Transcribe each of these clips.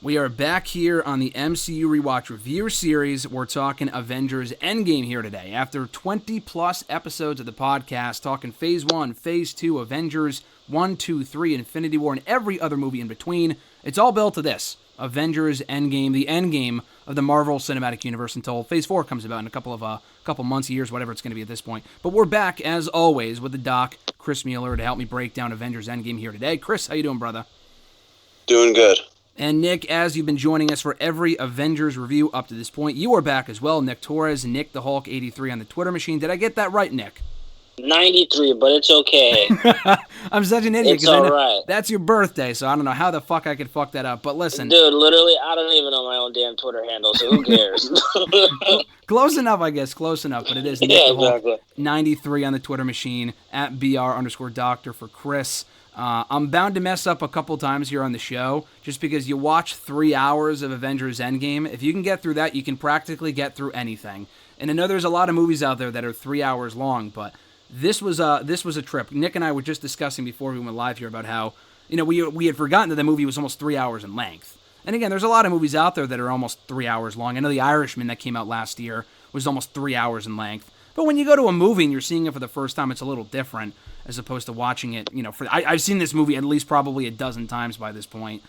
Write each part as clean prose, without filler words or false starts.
We are back here on the MCU Rewatch review series. We're talking Avengers Endgame here today. After 20-plus episodes of the podcast, talking Phase 1, Phase 2, Avengers 1, 2, 3, Infinity War, and every other movie in between, it's all built to this. Avengers Endgame, the endgame of the Marvel Cinematic Universe until Phase 4 comes about in a couple months, years, whatever it's going to be at this point. But we're back, as always, with the doc, Chris Mueller, to help me break down Avengers Endgame here today. Chris, how you doing, brother? Doing good. And Nick, as you've been joining us for every Avengers review up to this point, you are back as well. Nick Torres, Nick the Hulk 83 on the Twitter machine. Did I get that right, Nick? 93, but it's okay. I'm such an idiot. It's all right. That's your birthday, so I don't know how the fuck I could fuck that up. But listen. Dude, literally, I don't even know my own damn Twitter handle, so who cares? Close enough, I guess. Close enough, but it is Nick the Hulk 93 on the Twitter machine, at BR_doctor for Chris. I'm bound to mess up a couple times here on the show, just because you watch 3 hours of Avengers Endgame. If you can get through that, you can practically get through anything. And I know there's a lot of movies out there that are 3 hours long, but this was a trip. Nick and I were just discussing before we went live here about how, we had forgotten that the movie was almost 3 hours in length. And again, there's a lot of movies out there that are almost 3 hours long. I know The Irishman that came out last year was almost 3 hours in length. But when you go to a movie and you're seeing it for the first time, it's a little different as opposed to watching it, I've seen this movie at least probably a dozen times by this point,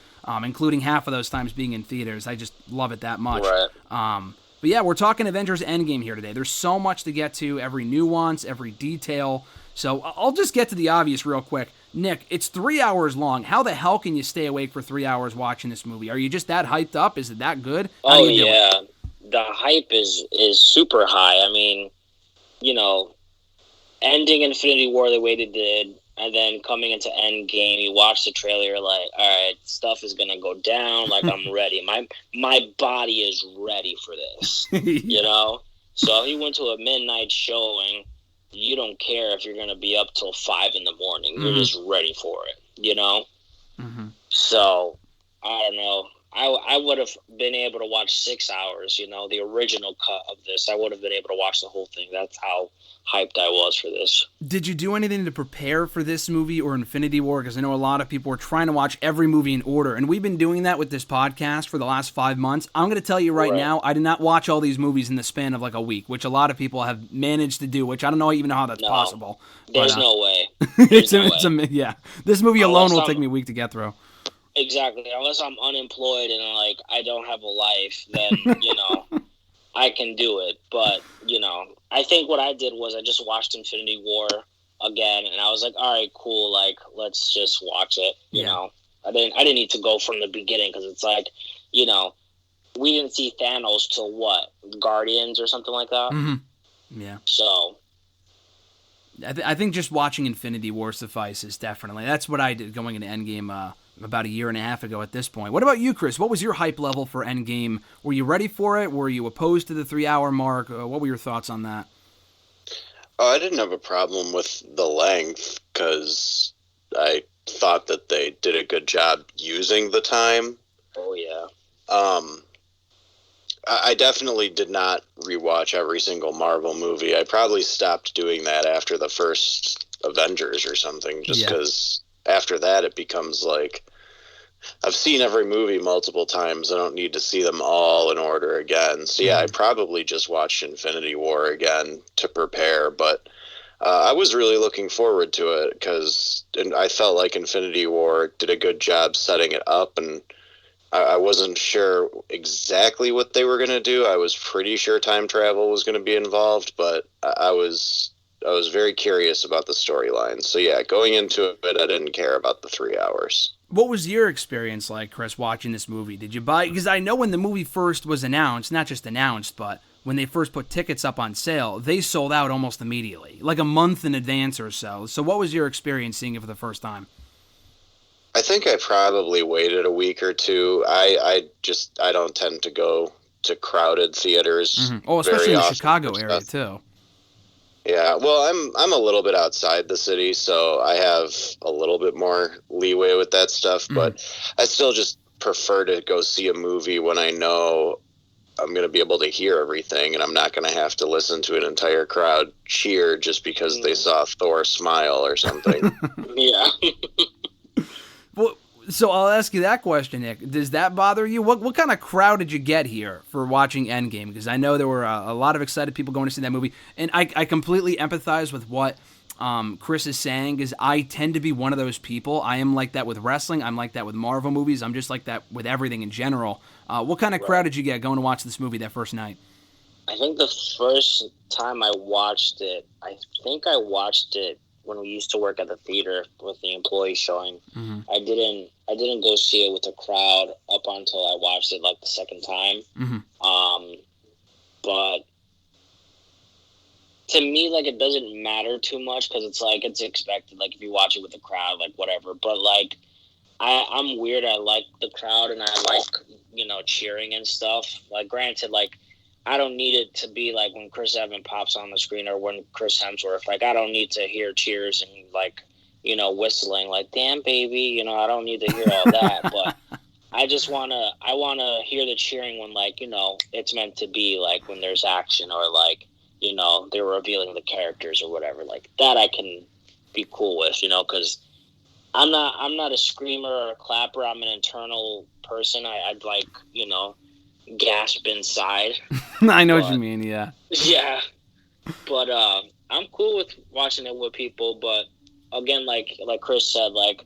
including half of those times being in theaters. I just love it that much. Right. But yeah, we're talking Avengers Endgame here today. There's so much to get to, every nuance, every detail. So I'll just get to the obvious real quick. Nick, it's 3 hours long. How the hell can you stay awake for 3 hours watching this movie? Are you just that hyped up? Is it that good? How do you do it? The hype is super high. I mean, ending Infinity War the way they did, and then coming into Endgame, you watch the trailer, you're like, all right, stuff is going to go down, like I'm ready. My body is ready for this, So if you went to a midnight showing, you don't care if you're going to be up till 5 in the morning. You're just ready for it, Mm-hmm. So, I don't know. I would have been able to watch 6 hours, the original cut of this. I would have been able to watch the whole thing. That's how hyped I was for this. Did you do anything to prepare for this movie or Infinity War? Because I know a lot of people are trying to watch every movie in order, and we've been doing that with this podcast for the last 5 months. I'm going to tell you right now, I did not watch all these movies in the span of like a week, which a lot of people have managed to do, which I don't know even know how that's possible. There's no way. Yeah. This movie alone will take me a week to get through. Exactly. Unless I'm unemployed and I don't have a life, then I can do it. But I think what I did was I just watched Infinity War again, and I was like, all right, cool. Like, let's just watch it. You know, I didn't need to go from the beginning because it's like, we didn't see Thanos till what, Guardians or something like that. Mm-hmm. Yeah. So. I think just watching Infinity War suffices, definitely. That's what I did going into Endgame about a year and a half ago at this point. What about you, Chris? What was your hype level for Endgame? Were you ready for it? Were you opposed to the 3 hour mark? What were your thoughts on that? I didn't have a problem with the length because I thought that they did a good job using the time. Oh, yeah. I definitely did not rewatch every single Marvel movie. I probably stopped doing that after the first Avengers or something, just because after that it becomes like I've seen every movie multiple times. I don't need to see them all in order again. So yeah, I probably just watched Infinity War again to prepare, but I was really looking forward to it because I felt like Infinity War did a good job setting it up, and I wasn't sure exactly what they were going to do. I was pretty sure time travel was going to be involved, but I was very curious about the storyline. So yeah, going into it, I didn't care about the 3 hours. What was your experience like, Chris, watching this movie? Did you buy? Because I know when the movie first was announced, not just announced, but when they first put tickets up on sale, they sold out almost immediately, like a month in advance or so. So what was your experience seeing it for the first time? I think I probably waited a week or two. I don't tend to go to crowded theaters. Mm-hmm. Oh, especially in the Chicago area too. Yeah, well, I'm a little bit outside the city, so I have a little bit more leeway with that stuff. But I still just prefer to go see a movie when I know I'm going to be able to hear everything, and I'm not going to have to listen to an entire crowd cheer just because they saw Thor smile or something. Yeah. Well, So I'll ask you that question, Nick. Does that bother you? What kind of crowd did you get here for watching Endgame? Because I know there were a lot of excited people going to see that movie, and I completely empathize with what Chris is saying. Is I tend to be one of those people. I am like that with wrestling. I'm like that with Marvel movies. I'm just like that with everything in general. What kind of crowd did you get going to watch this movie that first night? I think the first time I watched it, I watched it when we used to work at the theater with the employee showing. Mm-hmm. I didn't go see it with a crowd up until I watched it like the second time. Mm-hmm. But to me, like, it doesn't matter too much because it's like it's expected. Like, if you watch it with a crowd, like, whatever. But like, I'm weird. I like the crowd and I like, cheering and stuff. Like, granted, like, I don't need it to be like when Chris Evans pops on the screen or when Chris Hemsworth. Like, I don't need to hear cheers and like, whistling like "damn baby." I don't need to hear all that. But I wanna hear the cheering when like it's meant to be, like when there's action or like they're revealing the characters or whatever. Like that I can be cool with, because I'm not a screamer or a clapper. I'm an internal person. I'd like gasp inside. I know what you mean, yeah. Yeah. But I'm cool with watching it with people, but again, like Chris said, like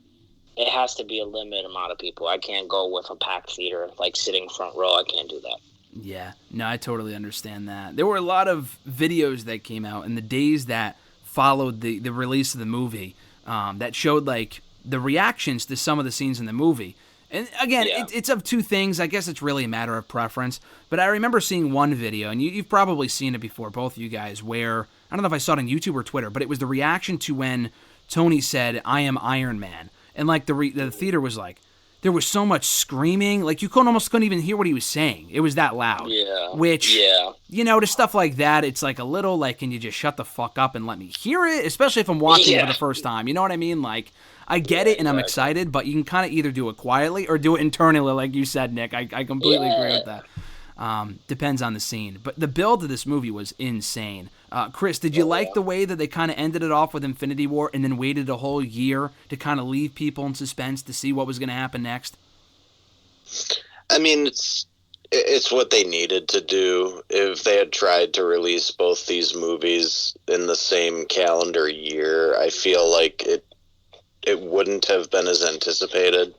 it has to be a limited amount of people. I can't go with a packed theater, like sitting front row. I can't do that. Yeah, no, I totally understand that. There were a lot of videos that came out in the days that followed the release of the movie that showed like the reactions to some of the scenes in the movie. And again, it's of two things. I guess it's really a matter of preference. But I remember seeing one video, and you've probably seen it before, both of you guys, where, I don't know if I saw it on YouTube or Twitter, but it was the reaction to when Tony said, "I am Iron Man." And like the theater was like, there was so much screaming, like you almost couldn't even hear what he was saying. It was that loud. Yeah. Which, to stuff like that, it's like a little like, can you just shut the fuck up and let me hear it? Especially if I'm watching it for the first time. You know what I mean? Like, I get it and I'm excited, but you can kind of either do it quietly or do it internally, like you said, Nick. I completely agree with that. Depends on the scene. But the build of this movie was insane. Chris, did you like the way that they kind of ended it off with Infinity War and then waited a whole year to kind of leave people in suspense to see what was going to happen next? I mean, it's what they needed to do. If they had tried to release both these movies in the same calendar year, I feel like it wouldn't have been as anticipated.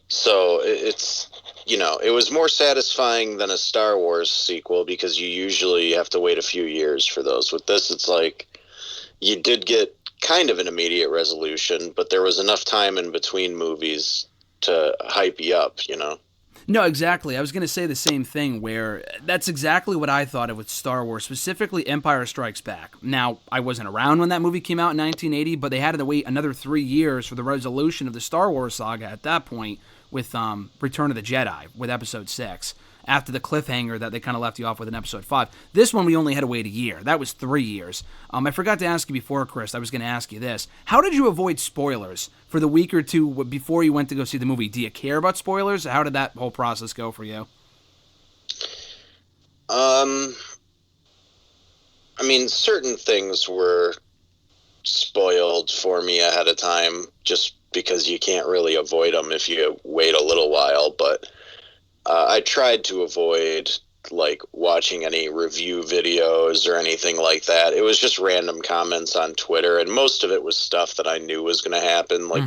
So it's, it was more satisfying than a Star Wars sequel because you usually have to wait a few years for those. With this, it's like you did get kind of an immediate resolution, but there was enough time in between movies to hype you up, No, exactly. I was going to say the same thing, where that's exactly what I thought of with Star Wars, specifically Empire Strikes Back. Now, I wasn't around when that movie came out in 1980, but they had to wait another 3 years for the resolution of the Star Wars saga at that point with Return of the Jedi, with Episode 6, after the cliffhanger that they kind of left you off with in Episode 5. This one, we only had to wait a year. That was 3 years. I forgot to ask you before, Chris. I was going to ask you this. How did you avoid spoilers for the week or two before you went to go see the movie? Do you care about spoilers? How did that whole process go for you? I mean, certain things were spoiled for me ahead of time just because you can't really avoid them if you wait a little while, but I tried to avoid like watching any review videos or anything like that. It was just random comments on Twitter, and most of it was stuff that I knew was going to happen. Like,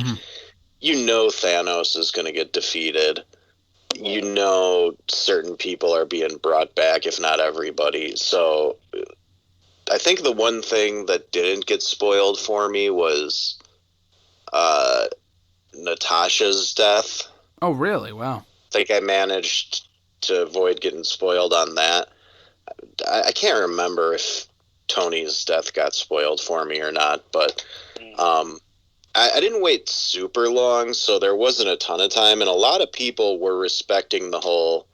Thanos is going to get defeated. Certain people are being brought back, if not everybody. So I think the one thing that didn't get spoiled for me was Natasha's death. Oh, really? Wow. I think I managed to avoid getting spoiled on that. I can't remember if Tony's death got spoiled for me or not, but I didn't wait super long, so there wasn't a ton of time, and a lot of people were respecting the whole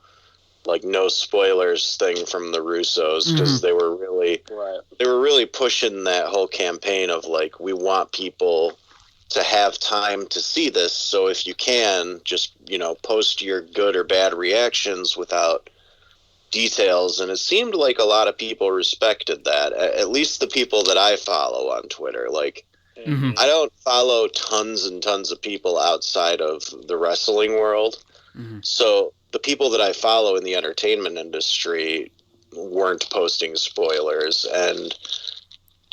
like no spoilers thing from the Russos because they were really pushing that whole campaign of like, we want people to have time to see this, so if you can, just post your good or bad reactions without details. And it seemed like a lot of people respected that, at least the people that I follow on Twitter. Like, Mm-hmm. I don't follow tons and tons of people outside of the wrestling world. Mm-hmm. So the people that I follow in the entertainment industry weren't posting spoilers, and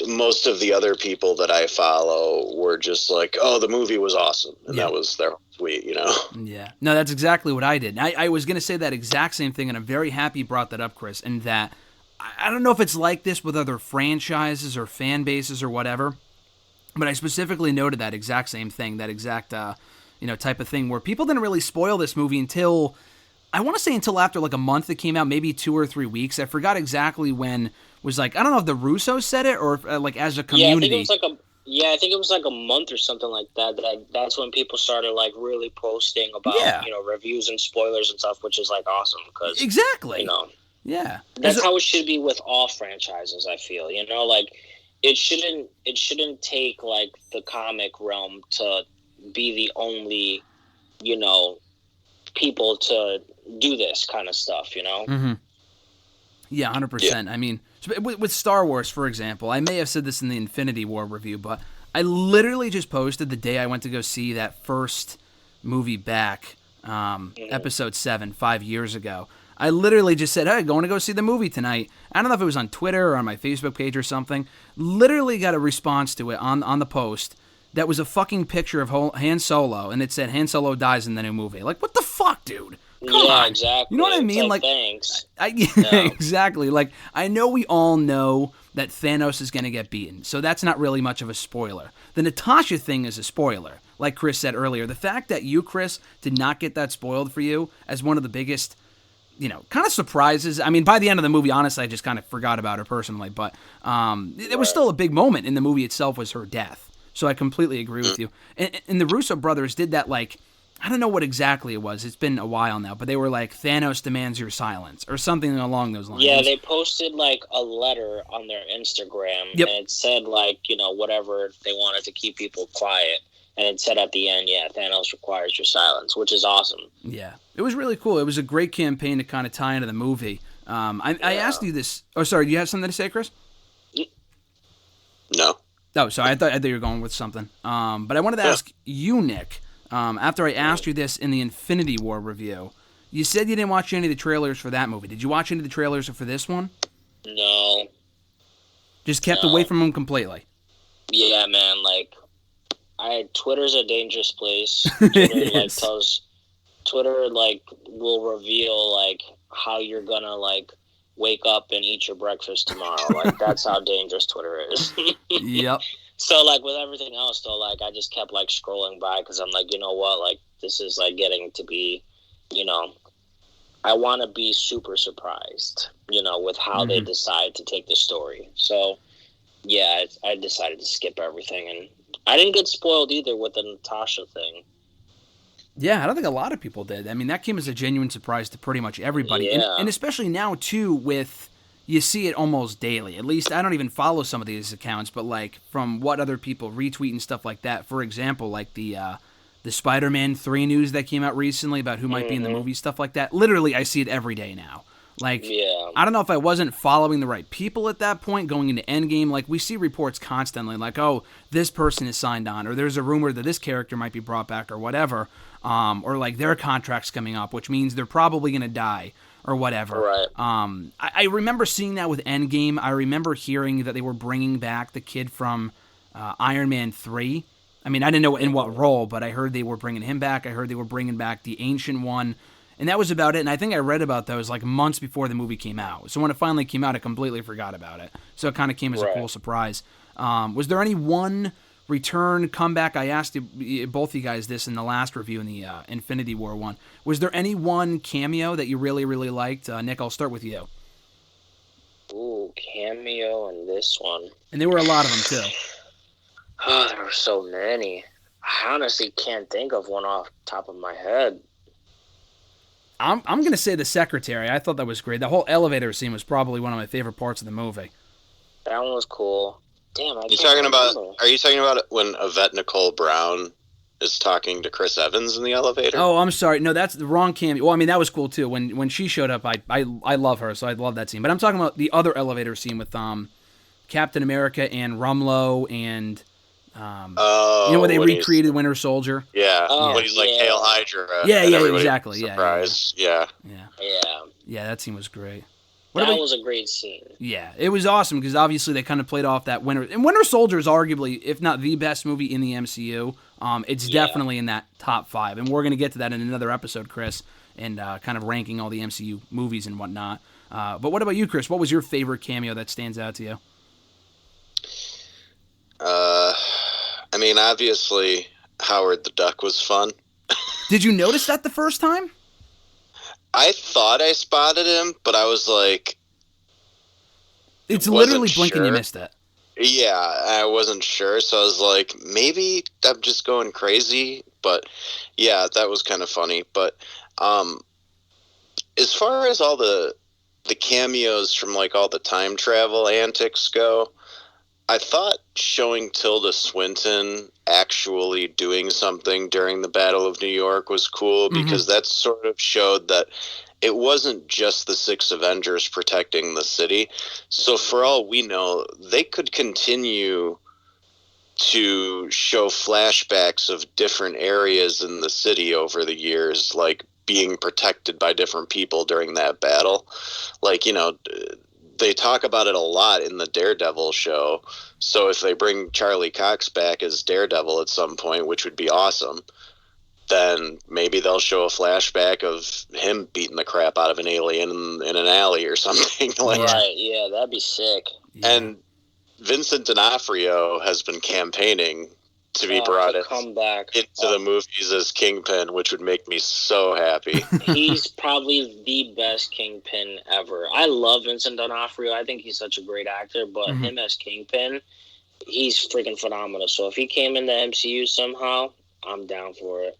most of the other people that I follow were just like, oh, the movie was awesome. And that was their tweet, you know? Yeah. No, that's exactly what I did. I was going to say that exact same thing, and I'm very happy you brought that up, Chris, and that I don't know if it's like this with other franchises or fan bases or whatever, but I specifically noted that exact same thing, that exact type of thing where people didn't really spoil this movie until, I want to say until after like a month it came out, maybe 2 or 3 weeks. I forgot exactly when. Was like, I don't know if the Russos said it or if, like as a community. I think it was like a month or something like that. That's when people started like really posting about reviews and spoilers and stuff, which is like awesome because exactly. Yeah, that's how it should be with all franchises. I feel like it shouldn't take like the comic realm to be the only people to do this kind of stuff. Mm-hmm. Yeah, 100%. I mean, with Star Wars, for example, I may have said this in the Infinity War review, but I literally just posted the day I went to go see that first movie back, Episode 7, 5 years ago. I literally just said, hey, going to go see the movie tonight. I don't know if it was on Twitter or on my Facebook page or something. Literally got a response to it on the post that was a fucking picture of Han Solo, and it said Han Solo dies in the new movie. Like, what the fuck, dude? Come on. Exactly. You know what I mean? Like, thanks. Exactly. Like, I know we all know that Thanos is going to get beaten, so that's not really much of a spoiler. The Natasha thing is a spoiler, like Chris said earlier. The fact that you, Chris, did not get that spoiled for you as one of the biggest, kind of surprises. I mean, by the end of the movie, honestly, I just kind of forgot about her personally, but it was still a big moment in the movie itself was her death. So I completely agree with you. And the Russo brothers did that, like, I don't know what exactly it was. It's been a while now, but they were like, Thanos demands your silence, or something along those lines. Yeah, they posted, like, a letter on their Instagram, and it said, like, whatever they wanted to keep people quiet. And it said at the end, Thanos requires your silence, which is awesome. Yeah. It was really cool. It was a great campaign to kind of tie into the movie. I asked you this. Oh, sorry, do you have something to say, Chris? No. Oh, sorry. I thought you were going with something. But I wanted to ask you, Nick, after I asked you this in the Infinity War review, you said you didn't watch any of the trailers for that movie. Did you watch any of the trailers for this one? No. Just kept away from them completely? Yeah, man. Like, Twitter's a dangerous place. Twitter will reveal, like, how you're gonna, like, wake up and eat your breakfast tomorrow. Like, that's how dangerous Twitter is. Yep. So, like, with everything else, though, like, I just kept, like, scrolling by because I'm like, you know what? Like, this is, like, getting to be, I want to be super surprised, with how they decide to take the story. So, yeah, I decided to skip everything. And I didn't get spoiled either with the Natasha thing. Yeah, I don't think a lot of people did. I mean, that came as a genuine surprise to pretty much everybody. Yeah. And especially now, too, with, you see it almost daily. At least I don't even follow some of these accounts, but, like, from what other people retweet and stuff like that. For example, like the Spider-Man 3 news that came out recently about who might be in the movie, stuff like that. Literally, I see it every day now. Like, I don't know if I wasn't following the right people at that point going into Endgame. Like, we see reports constantly like, oh, this person is signed on, or there's a rumor that this character might be brought back or whatever, or like their contract's coming up, which means they're probably going to die or whatever. Right. I remember seeing that with Endgame. I remember hearing that they were bringing back the kid from Iron Man 3. I mean, I didn't know in what role, but I heard they were bringing him back. I heard they were bringing back the Ancient One. And that was about it, and I think I read about those like months before the movie came out. So when it finally came out, I completely forgot about it. So it kind of came as a cool surprise. Was there any one return, comeback? I asked you, both of you guys this in the last review in the Infinity War one. Was there any one cameo that you really, really liked? Nick, I'll start with you. Ooh, cameo in this one. And there were a lot of them, too. Oh, there were so many. I honestly can't think of one off the top of my head. I'm going to say the secretary. I thought that was great. The whole elevator scene was probably one of my favorite parts of the movie. That one was cool. Damn, Are you talking about when Yvette Nicole Brown is talking to Chris Evans in the elevator? Oh, I'm sorry. No, that's the wrong cameo. Well, I mean, that was cool, too. When she showed up, I love her, so I love that scene. But I'm talking about the other elevator scene with Captain America and Rumlow and When they recreated Winter Soldier. Yeah, when he's like Hail Hydra. Yeah, exactly. Surprise. Yeah. Yeah, that scene was great. That was a great scene. Yeah, it was awesome because obviously they kind of played off that Winter. And Winter Soldier is arguably, if not the best movie in the MCU, it's definitely in that top 5. And we're going to get to that in another episode, Chris, and kind of ranking all the MCU movies and whatnot. But what about you, Chris? What was your favorite cameo that stands out to you? I mean, obviously, Howard the Duck was fun. Did you notice that the first time? I thought I spotted him, but I was like... It's literally blink and you missed it. Yeah, I wasn't sure, so I was like, maybe I'm just going crazy, but yeah, that was kind of funny. But as far as all the cameos from like all the time travel antics go, I thought showing Tilda Swinton actually doing something during the Battle of New York was cool because that sort of showed that it wasn't just the 6 Avengers protecting the city. So for all we know, they could continue to show flashbacks of different areas in the city over the years, like being protected by different people during that battle. Like, they talk about it a lot in the Daredevil show. So if they bring Charlie Cox back as Daredevil at some point, which would be awesome, then maybe they'll show a flashback of him beating the crap out of an alien in an alley or something. Right, yeah, that'd be sick. Yeah. And Vincent D'Onofrio has been campaigning to be brought into the movies as Kingpin, which would make me so happy. He's probably the best Kingpin ever. I love Vincent D'Onofrio. I think he's such a great actor, but him as Kingpin, he's freaking phenomenal. So if he came in the MCU somehow, I'm down for it.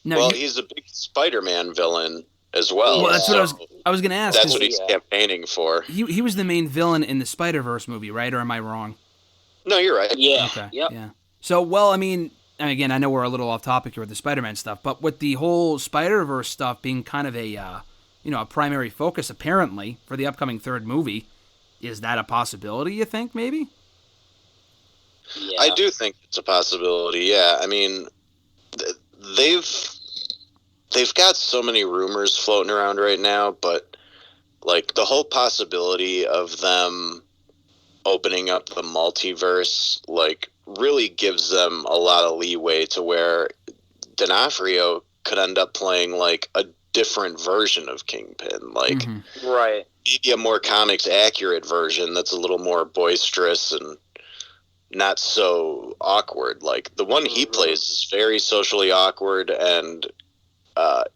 No, he's a big Spider-Man villain as well. Well, that's what I was going to ask. That's what he's campaigning for. He was the main villain in the Spider-Verse movie, right? Or am I wrong? No, you're right. Yeah. Okay. Yep. Yeah. So, well, I mean, again, I know we're a little off topic here with the Spider-Man stuff, but with the whole Spider-Verse stuff being kind of a primary focus apparently for the upcoming 3rd movie, is that a possibility? You think maybe? Yeah. I do think it's a possibility. Yeah, I mean, they've got so many rumors floating around right now, but like the whole possibility of them opening up the multiverse, like, really gives them a lot of leeway to where D'Onofrio could end up playing like a different version of Kingpin, like right, maybe a more comics accurate version that's a little more boisterous and not so awkward. Like the one he plays is very socially awkward and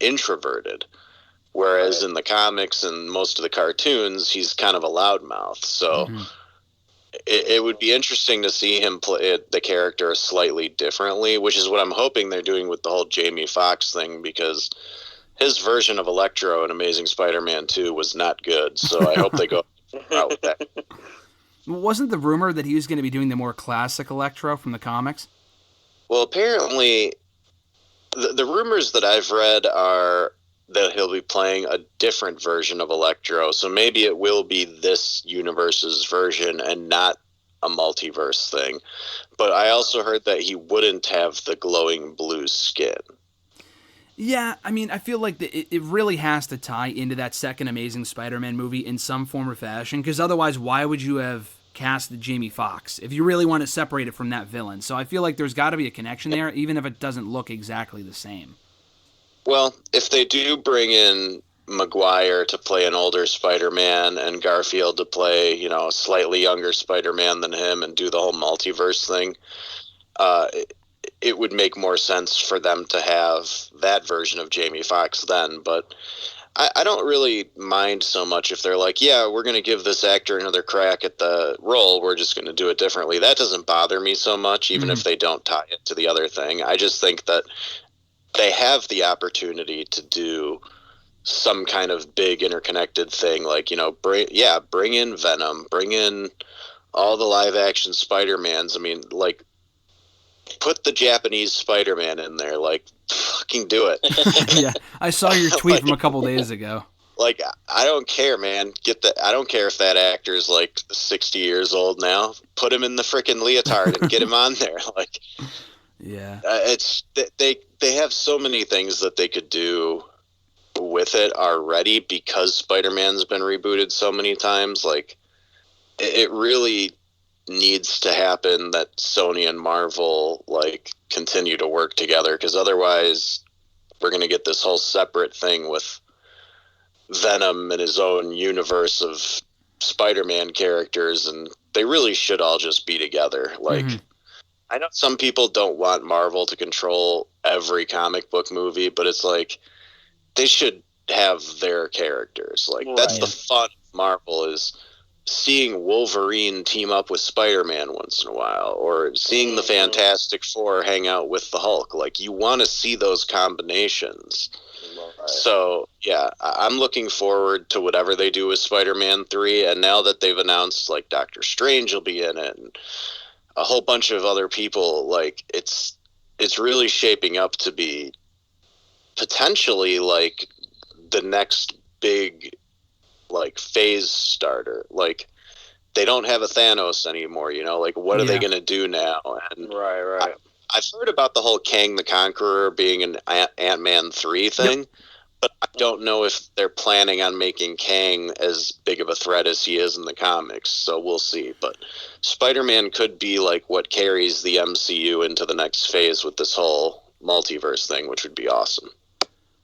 introverted, whereas in the comics and most of the cartoons he's kind of a loudmouth. So it would be interesting to see him play the character slightly differently, which is what I'm hoping they're doing with the whole Jamie Foxx thing, because his version of Electro in Amazing Spider-Man 2 was not good. So I hope they go out with that. Wasn't the rumor that he was going to be doing the more classic Electro from the comics? Well, apparently the rumors that I've read are that he'll be playing a different version of Electro. So maybe it will be this universe's version and not a multiverse thing. But I also heard that he wouldn't have the glowing blue skin. Yeah, I mean, I feel like it really has to tie into that second Amazing Spider-Man movie in some form or fashion, because otherwise why would you have cast Jamie Foxx if you really want to separate it from that villain? So I feel like there's got to be a connection there, even if it doesn't look exactly the same. Well, if they do bring in Maguire to play an older Spider-Man and Garfield to play, a slightly younger Spider-Man than him and do the whole multiverse thing, it would make more sense for them to have that version of Jamie Foxx then. But I don't really mind so much if they're like, yeah, we're going to give this actor another crack at the role. We're just going to do it differently. That doesn't bother me so much, even if they don't tie it to the other thing. I just think that they have the opportunity to do some kind of big interconnected thing, like, bring in Venom, bring in all the live action Spider-Mans. I mean, like, put the Japanese Spider-Man in there, like, fucking do it. Yeah, I saw your tweet from a couple days ago. Like, I don't care, man. I don't care if that actor's like 60 years old now. Put him in the frickin' leotard and get him on there. Like, yeah, it's they have so many things that they could do with it already because Spider-Man's been rebooted so many times. Like, it really needs to happen that Sony and Marvel like continue to work together, because otherwise we're going to get this whole separate thing with Venom and his own universe of Spider-Man characters, and they really should all just be together. Like, I know some people don't want Marvel to control every comic book movie, but it's like they should have their characters. Like, that's the fun of Marvel, is seeing Wolverine team up with Spider-Man once in a while, or seeing the Fantastic Four hang out with the Hulk. Like, you want to see those combinations. So, yeah, I'm looking forward to whatever they do with Spider-Man 3, and now that they've announced, like, Doctor Strange will be in it, and a whole bunch of other people, like, it's really shaping up to be potentially, like, the next big, like, phase starter. Like, they don't have a Thanos anymore, you know? Like, what are they going to do now? And I've heard about the whole Kang the Conqueror being an Ant-Man 3 thing, but I don't know if they're planning on making Kang as big of a threat as he is in the comics, so we'll see. But Spider-Man could be like what carries the MCU into the next phase with this whole multiverse thing, which would be awesome.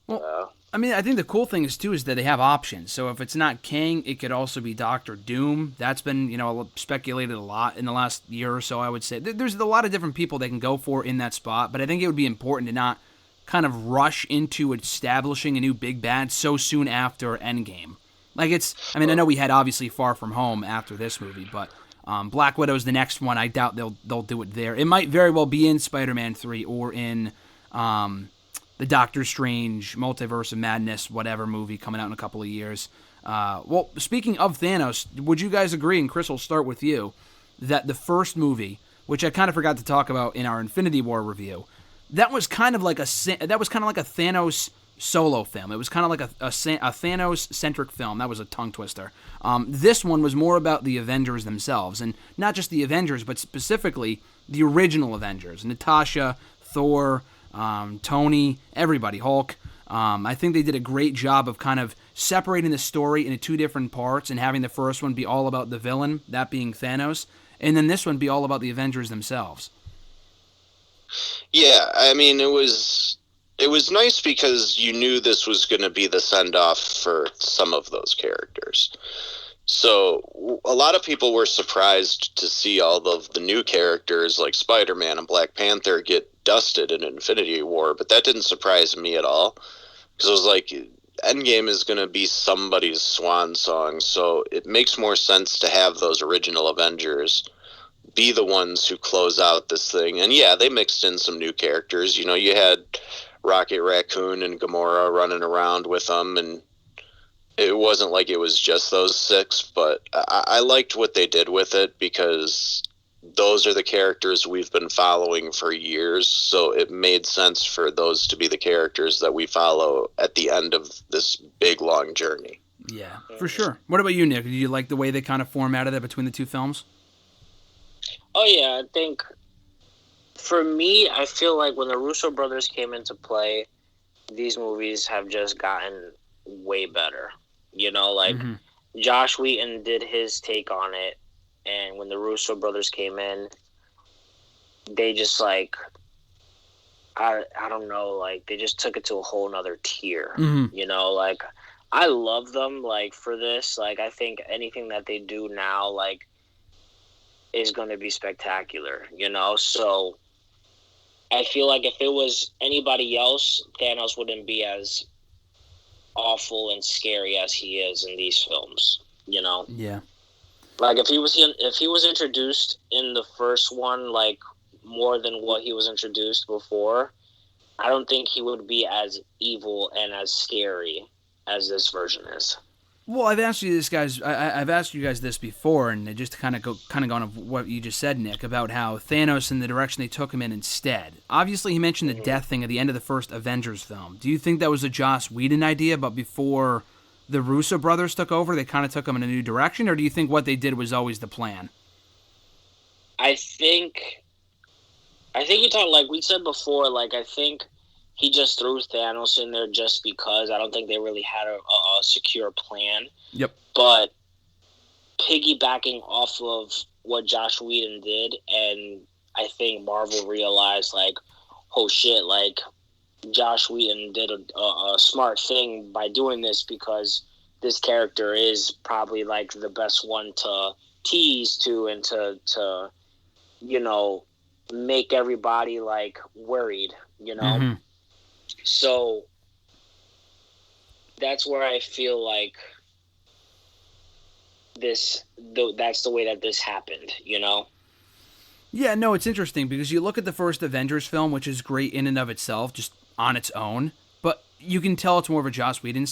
Well, I mean, I think the cool thing is that they have options. So if it's not Kang, it could also be Doctor Doom. That's been, speculated a lot in the last year or so, I would say. There's a lot of different people they can go for in that spot, but I think it would be important to not kind of rush into establishing a new big bad so soon after Endgame. Like, I know we had obviously Far From Home after this movie, but Black Widow's the next one. I doubt they'll do it there. It might very well be in Spider-Man 3 or in the Doctor Strange Multiverse of Madness whatever movie coming out in a couple of years. Well, speaking of Thanos, would you guys agree, and Chris, will start with you, that the first movie, which I kind of forgot to talk about in our Infinity War review, that was kind of like a Thanos solo film. It was kind of like a Thanos-centric film. That was a tongue twister. This one was more about the Avengers themselves, and not just the Avengers, but specifically the original Avengers. Natasha, Thor, Tony, everybody, Hulk. I think they did a great job of kind of separating the story into two different parts and having the first one be all about the villain, that being Thanos, and then this one be all about the Avengers themselves. Yeah, I mean, it was nice because you knew this was going to be the send-off for some of those characters. So a lot of people were surprised to see all of the new characters like Spider-Man and Black Panther get dusted in Infinity War, but that didn't surprise me at all, because I was like, Endgame is going to be somebody's swan song, so it makes more sense to have those original Avengers be the ones who close out this thing. And yeah, they mixed in some new characters. You had Rocket Raccoon and Gamora running around with them, and it wasn't like it was just those six, but I liked what they did with it, because those are the characters we've been following for years, so it made sense for those to be the characters that we follow at the end of this big, long journey. Yeah, for sure. What about you, Nick? Did you like the way they kind of formatted it between the two films? Oh, yeah, I think, for me, I feel like when the Russo brothers came into play, these movies have just gotten way better. Josh Whedon did his take on it, and when the Russo brothers came in, they just, like, I don't know, like, they just took it to a whole nother tier, like, I love them, like, for this. Like, I think anything that they do now, like, is going to be spectacular, so I feel like if it was anybody else, Thanos wouldn't be as awful and scary as he is in these films, Yeah. Like, if he was introduced in the first one, like, more than what he was introduced before, I don't think he would be as evil and as scary as this version is. Well, I've asked you guys this before, and just to kind of go on of what you just said, Nick, about how Thanos and the direction they took him in instead. Obviously, he mentioned the death thing at the end of the first Avengers film. Do you think that was a Joss Whedon idea, but before the Russo brothers took over, they kind of took them in a new direction, or do you think what they did was always the plan? I think we talked, like we said before, like I think he just threw Thanos in there just because. I don't think they really had a secure plan. Yep. But piggybacking off of what Josh Whedon did, and I think Marvel realized, like, oh shit, like Josh Whedon did a smart thing by doing this, because this character is probably like the best one to tease to and to you know, make everybody like worried, you know. Mm-hmm. So that's where I feel like that's the way that this happened, you know. Yeah, no, it's interesting because you look at the first Avengers film, which is great in and of itself, just on its own, but you can tell it's more of a Joss Whedon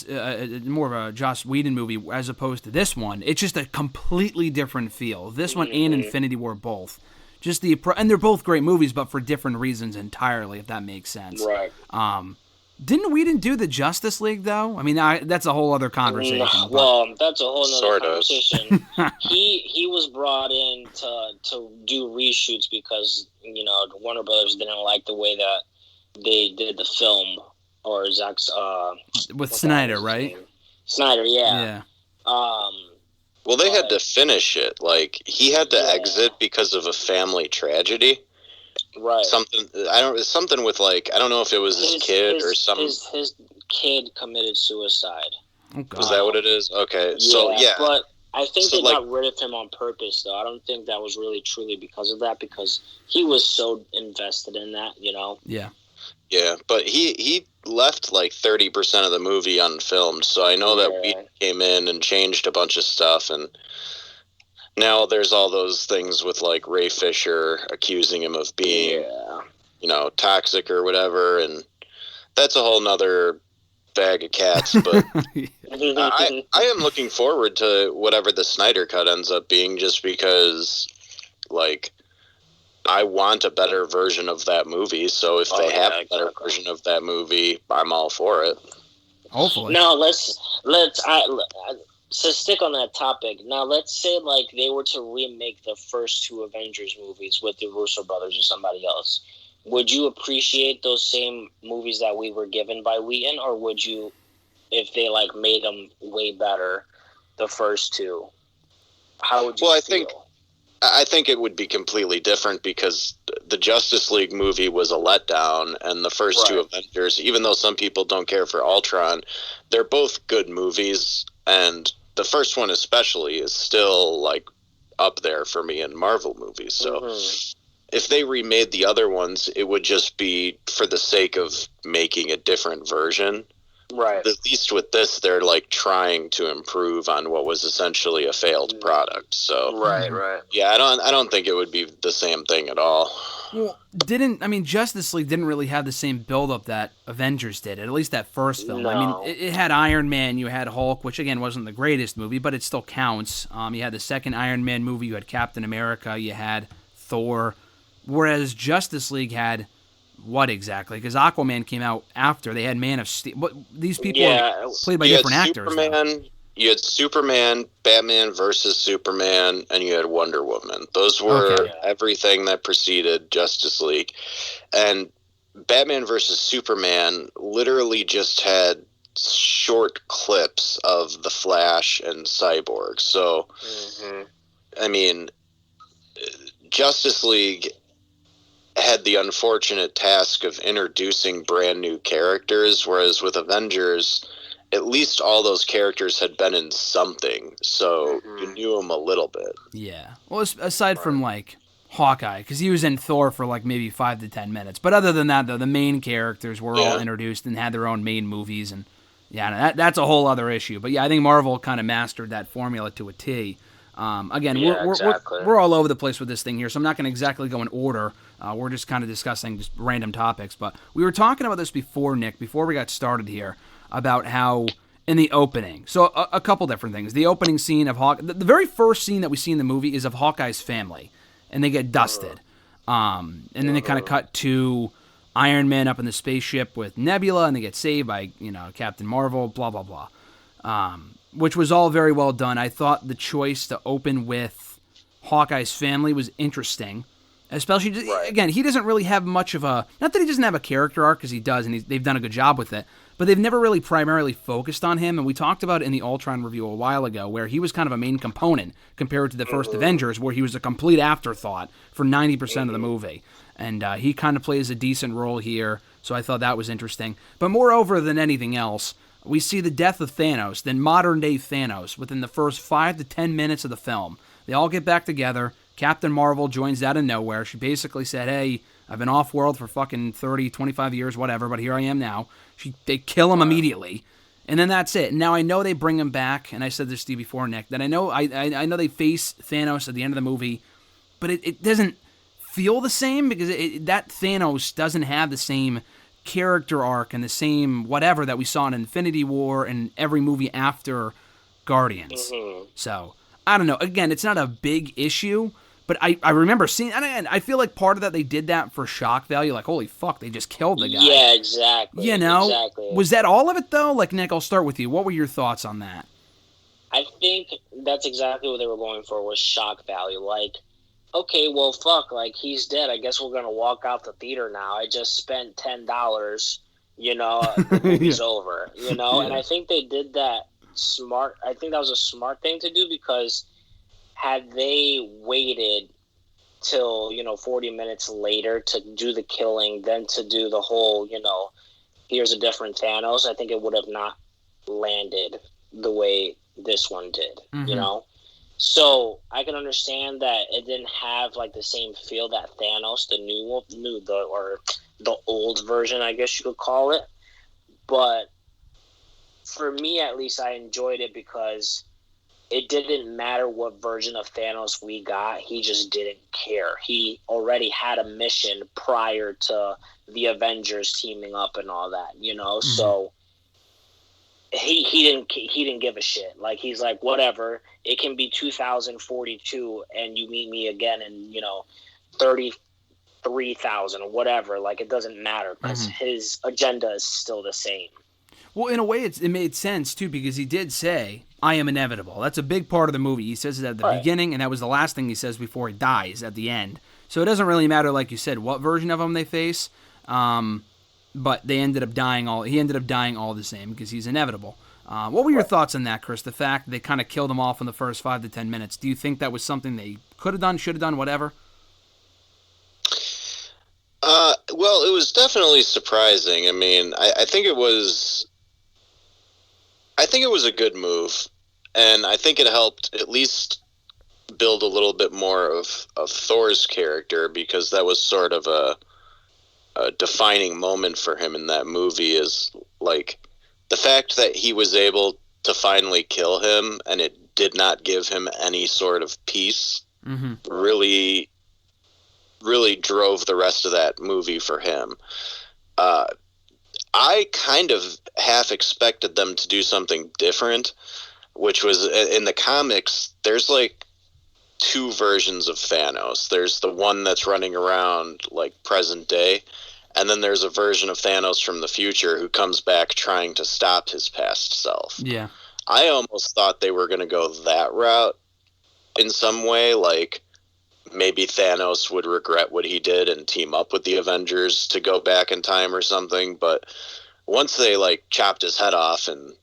movie as opposed to this one. It's just a completely different feel. This one and Infinity War both. Just and they're both great movies, but for different reasons entirely, if that makes sense. Right. Didn't Whedon do the Justice League, though? I mean, that's a whole other conversation. Well, that's a whole other conversation. He was brought in to do reshoots because, you know, the Warner Brothers didn't like the way that they did the film, or Zack's with Snyder, right? Snyder, yeah. Well, they had to finish it. Like, he had to exit because of a family tragedy. Right. Something with, like, I don't know if it was his kid or something. His kid committed suicide. Oh, God. Is that what it is? Okay. Yeah, so, yeah. But I think they got rid of him on purpose, though. I don't think that was really truly because of that, because he was so invested in that, you know? Yeah. Yeah, but he left like 30% of the movie unfilmed, so I know that we came in and changed a bunch of stuff, and now there's all those things with like Ray Fisher accusing him of being, you know, toxic or whatever, and that's a whole nother bag of cats, but I am looking forward to whatever the Snyder Cut ends up being, just because, like, I want a better version of that movie, so if they have a better version of that movie, I'm all for it. Hopefully. Now, so stick on that topic. Now, let's say, like, they were to remake the first two Avengers movies with the Russo brothers or somebody else. Would you appreciate those same movies that we were given by Whedon, or would you, if they, like, made them way better, the first two, how would you feel? I think it would be completely different, because the Justice League movie was a letdown, and the first two Avengers, even though some people don't care for Ultron, they're both good movies, and the first one especially is still, like, up there for me in Marvel movies. So if they remade the other ones, it would just be for the sake of making a different version. Right. At least with this, they're like trying to improve on what was essentially a failed product. So right. Yeah, I don't think it would be the same thing at all. Well, Justice League didn't really have the same build-up that Avengers did, at least that first film. No. I mean, it had Iron Man, you had Hulk, which again wasn't the greatest movie, but it still counts. You had the second Iron Man movie, you had Captain America, you had Thor, whereas Justice League had what exactly? Because Aquaman came out after. They had Man of Steel. But these people are played by different actors. You had Superman, Batman versus Superman, and you had Wonder Woman. Those were everything that preceded Justice League. And Batman versus Superman literally just had short clips of the Flash and Cyborg. So, I mean, Justice League had the unfortunate task of introducing brand new characters, whereas with Avengers, at least all those characters had been in something, so you knew them a little bit. Yeah. Well, aside from, like, Hawkeye, because he was in Thor for, like, maybe 5 to 10 minutes. But other than that, though, the main characters were all introduced and had their own main movies, and, that's a whole other issue. But, I think Marvel kind of mastered that formula to a T. Again, we're all over the place with this thing here, so I'm not going to exactly go in order. We're just kind of discussing just random topics. But we were talking about this before, Nick, before we got started here, about how in the opening, so a couple different things. The opening scene of Hawkeye, the very first scene that we see in the movie is of Hawkeye's family, and they get dusted. And then they kind of cut to Iron Man up in the spaceship with Nebula, and they get saved by, Captain Marvel, blah, blah, blah. which was all very well done. I thought the choice to open with Hawkeye's family was interesting. Especially, again, he doesn't really have much of a... Not that he doesn't have a character arc, because he does, and they've done a good job with it, but they've never really primarily focused on him, and we talked about it in the Ultron review a while ago, where he was kind of a main component compared to the first Avengers, where he was a complete afterthought for 90% of the movie. And he kind of plays a decent role here, so I thought that was interesting. But moreover than anything else, we see the death of Thanos, then modern-day Thanos, within the first 5 to 10 minutes of the film. They all get back together. Captain Marvel joins out of nowhere. She basically said, hey, I've been off-world for fucking 30, 25 years, whatever, but here I am now. They kill him immediately. And then that's it. Now, I know they bring him back, and I said this to you before, Nick, that I know they face Thanos at the end of the movie, but it doesn't feel the same, because that Thanos doesn't have the same character arc and the same whatever that we saw in Infinity War and every movie after Guardians. So, I don't know. Again, it's not a big issue, but I remember seeing, and I feel like part of that they did that for shock value, like, holy fuck, they just killed the guy. Yeah, exactly. You know? Exactly. Was that all of it, though? Like, Nick, I'll start with you. What were your thoughts on that? I think that's exactly what they were going for, was shock value. Like, okay, well, fuck, like, he's dead. I guess we're going to walk out the theater now. I just spent $10, you know, the movie's over, you know? Yeah. And I think they did that smart. I think that was a smart thing to do, because had they waited till, 40 minutes later to do the killing, then to do the whole, here's a different Thanos, I think it would have not landed the way this one did, So I can understand that it didn't have like the same feel that Thanos, the old version, I guess you could call it. But for me, at least, I enjoyed it because it didn't matter what version of Thanos we got. He just didn't care. He already had a mission prior to the Avengers teaming up and all that, So he didn't give a shit. Like, he's like, whatever. It can be 2042 and you meet me again in 33,000 or whatever. Like, it doesn't matter because his agenda is still the same. Well, in a way, it made sense, too, because he did say, I am inevitable. That's a big part of the movie. He says it at the beginning, and that was the last thing he says before he dies at the end. So it doesn't really matter, like you said, what version of him they face, but they ended up dying all. He ended up dying all the same because he's inevitable. What were your thoughts on that, Chris? The fact that they kind of killed him off in the first 5 to 10 minutes. Do you think that was something they could have done, should have done, whatever? Well, it was definitely surprising. I mean, I think it was a good move, and I think it helped at least build a little bit more of Thor's character, because that was sort of a defining moment for him in that movie, is like the fact that he was able to finally kill him and it did not give him any sort of peace really drove the rest of that movie for him. I kind of half expected them to do something different, which was, in the comics, there's like 2 versions of Thanos. There's the one that's running around like present day, and then there's a version of Thanos from the future who comes back trying to stop his past self. Yeah. I almost thought they were going to go that route in some way, like maybe Thanos would regret what he did and team up with the Avengers to go back in time or something. But once they like chopped his head off and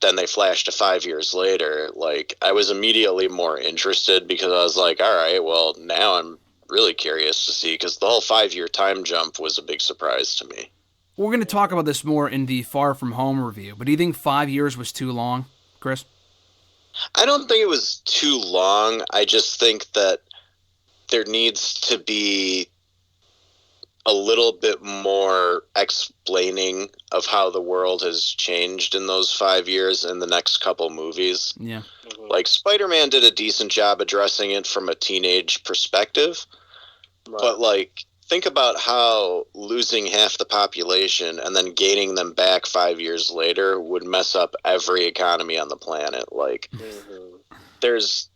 then they flashed to 5 years later, like I was immediately more interested, because I was like, all right, well, now I'm really curious to see, because the whole 5-year time jump was a big surprise to me. We're going to talk about this more in the Far From Home review, but do you think 5 years was too long, Chris? I don't think it was too long. I just think that there needs to be a little bit more explaining of how the world has changed in those 5 years in the next couple movies. Yeah. Like, Spider-Man did a decent job addressing it from a teenage perspective. Right. But, like, think about how losing half the population and then gaining them back 5 years later would mess up every economy on the planet. Like, there's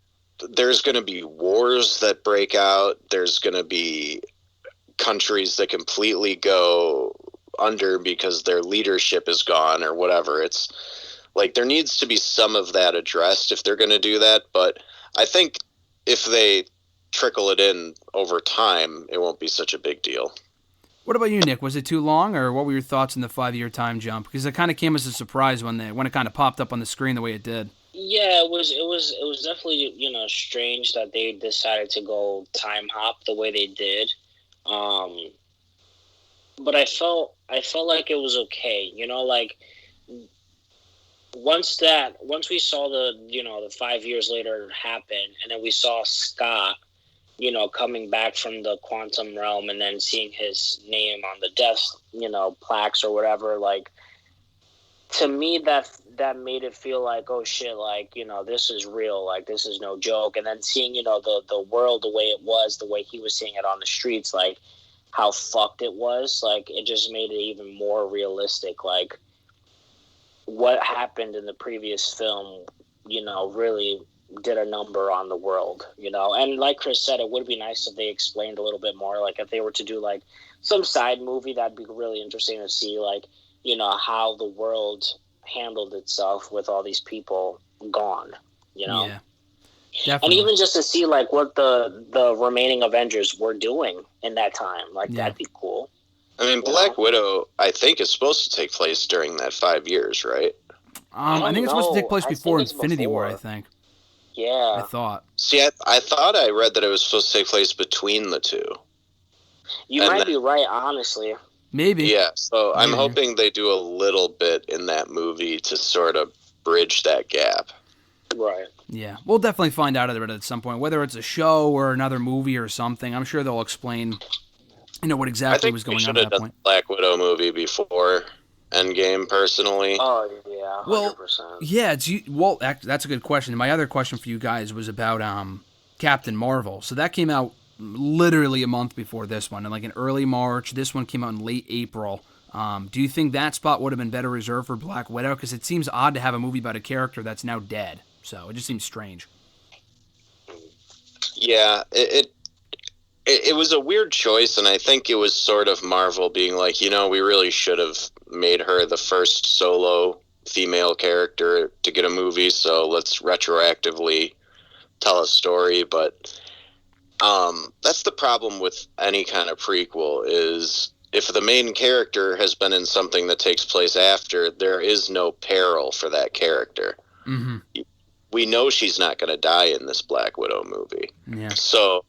going to be wars that break out. There's going to be countries that completely go under because their leadership is gone or whatever. It's Like, there needs to be some of that addressed if they're going to do that, but I think if they trickle it in over time, it won't be such a big deal. What about you, Nick? Was it too long, or what were your thoughts in the 5-year time jump? Because it kind of came as a surprise when it kind of popped up on the screen the way it did. Yeah, it was definitely, strange that they decided to go time hop the way they did. But I felt like it was okay. Like once we saw the 5 years later happen, and then we saw Scott, coming back from the quantum realm, and then seeing his name on the death, plaques or whatever, like, to me, that made it feel like, oh shit, like, this is real, like, this is no joke. And then seeing, the world the way it was, the way he was seeing it on the streets, like, how fucked it was, like, it just made it even more realistic. Like, what happened in the previous film, really did a number on the world, and like Chris said, it would be nice if they explained a little bit more, like if they were to do like some side movie, that'd be really interesting to see, like, how the world handled itself with all these people gone, Yeah, definitely. And even just to see like what the remaining Avengers were doing in that time, like, that'd be cool. I mean, Black Widow, I think, is supposed to take place during that 5 years, right? I think it's supposed to take place before Infinity War, I think. Yeah. I thought. See, I thought I read that it was supposed to take place between the two. You might be right, honestly. Maybe. Yeah, so I'm hoping they do a little bit in that movie to sort of bridge that gap. Right. Yeah, we'll definitely find out about it at some point, whether it's a show or another movie or something. I'm sure they'll explain, what exactly was going on at that point. Black Widow movie before Endgame, personally. Oh yeah, 100%. Well, yeah, that's a good question. My other question for you guys was about Captain Marvel. So that came out literally a month before this one, and like in early March. This one came out in late April. Do you think that spot would have been better reserved for Black Widow? Because it seems odd to have a movie about a character that's now dead. So it just seems strange. Yeah, it was a weird choice, and I think it was sort of Marvel being like, we really should have made her the first solo female character to get a movie, so let's retroactively tell a story. But that's the problem with any kind of prequel, is if the main character has been in something that takes place after, there is no peril for that character. Mm-hmm. We know she's not going to die in this Black Widow movie. Yeah. So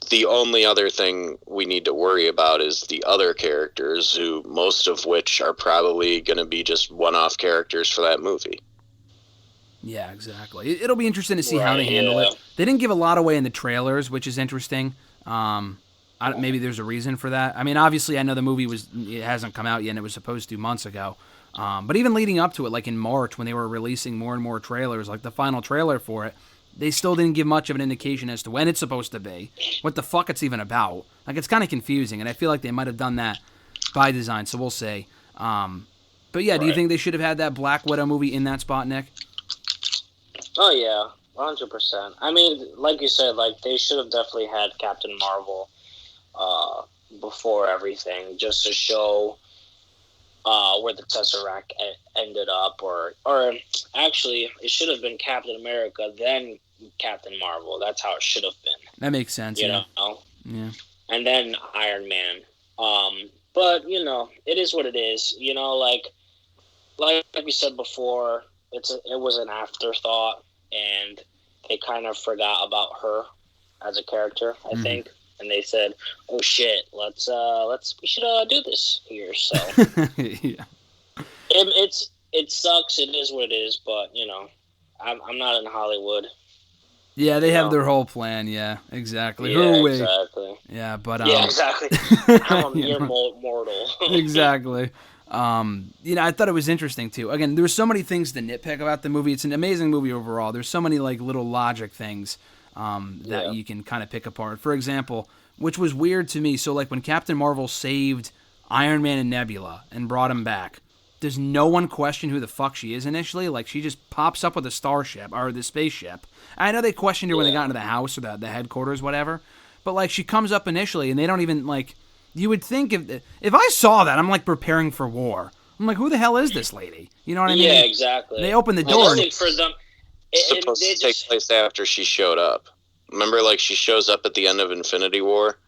the only other thing we need to worry about is the other characters, who most of which are probably going to be just one-off characters for that movie. Yeah, exactly. It'll be interesting to see how they handle it. They didn't give a lot away in the trailers, which is interesting. Maybe there's a reason for that. I mean, obviously, I know the movie it hasn't come out yet, and it was supposed to months ago. But even leading up to it, like in March, when they were releasing more and more trailers, like the final trailer for it, they still didn't give much of an indication as to when it's supposed to be, what the fuck it's even about. Like, it's kind of confusing, and I feel like they might have done that by design, so we'll see. But yeah, do you think they should have had that Black Widow movie in that spot, Nick? Oh, yeah, 100%. I mean, like you said, like, they should have definitely had Captain Marvel before everything, just to show where the Tesseract ended up, or actually, it should have been Captain America, then Captain Marvel. That's how it should have been. That makes sense. You know? Yeah. And then Iron Man. But it is what it is. Like we said before, it was an afterthought, and they kind of forgot about her as a character, I think. And they said, "Oh shit, we should do this here." So yeah, it sucks. It is what it is. But I'm not in Hollywood. Yeah, they have their whole plan. Yeah, exactly. Yeah, exactly. Yeah, but yeah, exactly. I'm a mere mortal. Exactly. I thought it was interesting too. Again, there's so many things to nitpick about the movie. It's an amazing movie overall. There's so many like little logic things that you can kind of pick apart. For example, which was weird to me. So like when Captain Marvel saved Iron Man and Nebula and brought him back, does no one question who the fuck she is initially? Like she just pops up with a starship or the spaceship. I know they questioned her when they got into the house or the headquarters, whatever. But like she comes up initially and they don't even like. You would think if I saw that, I'm like preparing for war. I'm I'm like, who the hell is this lady? You know what I mean? Yeah, exactly. They open the door. For them, it's supposed to take place after she showed up. Remember, like, she shows up at the end of Infinity War?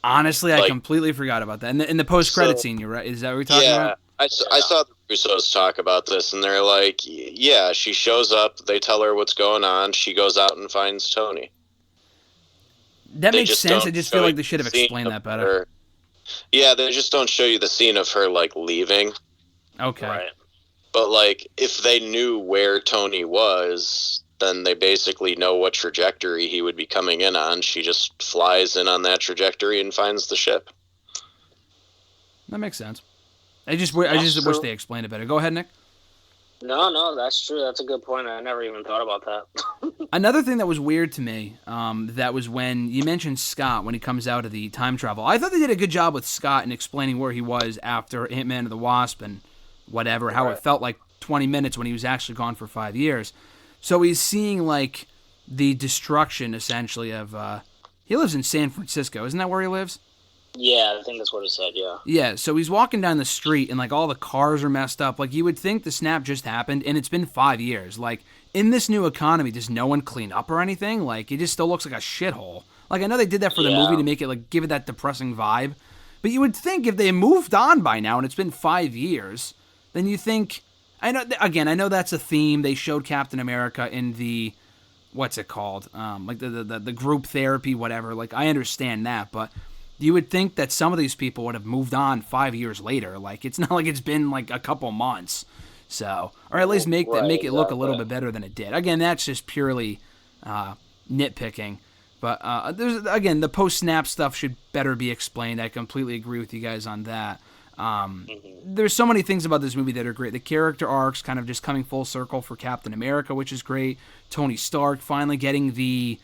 Honestly, I completely forgot about that. In the post-credit scene, you're right. Is that what we're talking about? I saw the Russos talk about this, and they're like, yeah, she shows up, they tell her what's going on, she goes out and finds Tony. That makes sense. I just feel like they should have explained that better. Yeah, they just don't show you the scene of her, like, leaving. Okay. Right. But, like, if they knew where Tony was, then they basically know what trajectory he would be coming in on. She just flies in on that trajectory and finds the ship. That makes sense. I just wish they explained it better. Go ahead, Nick. No, that's true. That's a good point. I never even thought about that. Another thing that was weird to me, that was when you mentioned Scott when he comes out of the time travel. I thought they did a good job with Scott in explaining where he was after Ant-Man and the Wasp and whatever, how it felt like 20 minutes when he was actually gone for 5 years. So he's seeing, like, the destruction, essentially, of... he lives in San Francisco. Isn't that where he lives? Yeah, I think that's what it said, yeah. Yeah, so he's walking down the street, and, like, all the cars are messed up. Like, you would think the snap just happened, and it's been 5 years. Like, in this new economy, does no one clean up or anything? Like, it just still looks like a shithole. Like, I know they did that for the movie to make it, like, give it that depressing vibe. But you would think if they moved on by now, and it's been 5 years, then you think... I know that's a theme. They showed Captain America in the... What's it called? Like, the group therapy, whatever. Like, I understand that, but... You would think that some of these people would have moved on 5 years later. Like, it's not like it's been, like, a couple months. So, or at least make it look a little bit better than it did. Again, that's just purely nitpicking. But, the post-snap stuff should better be explained. I completely agree with you guys on that. There's so many things about this movie that are great. The character arcs kind of just coming full circle for Captain America, which is great. Tony Stark finally getting the...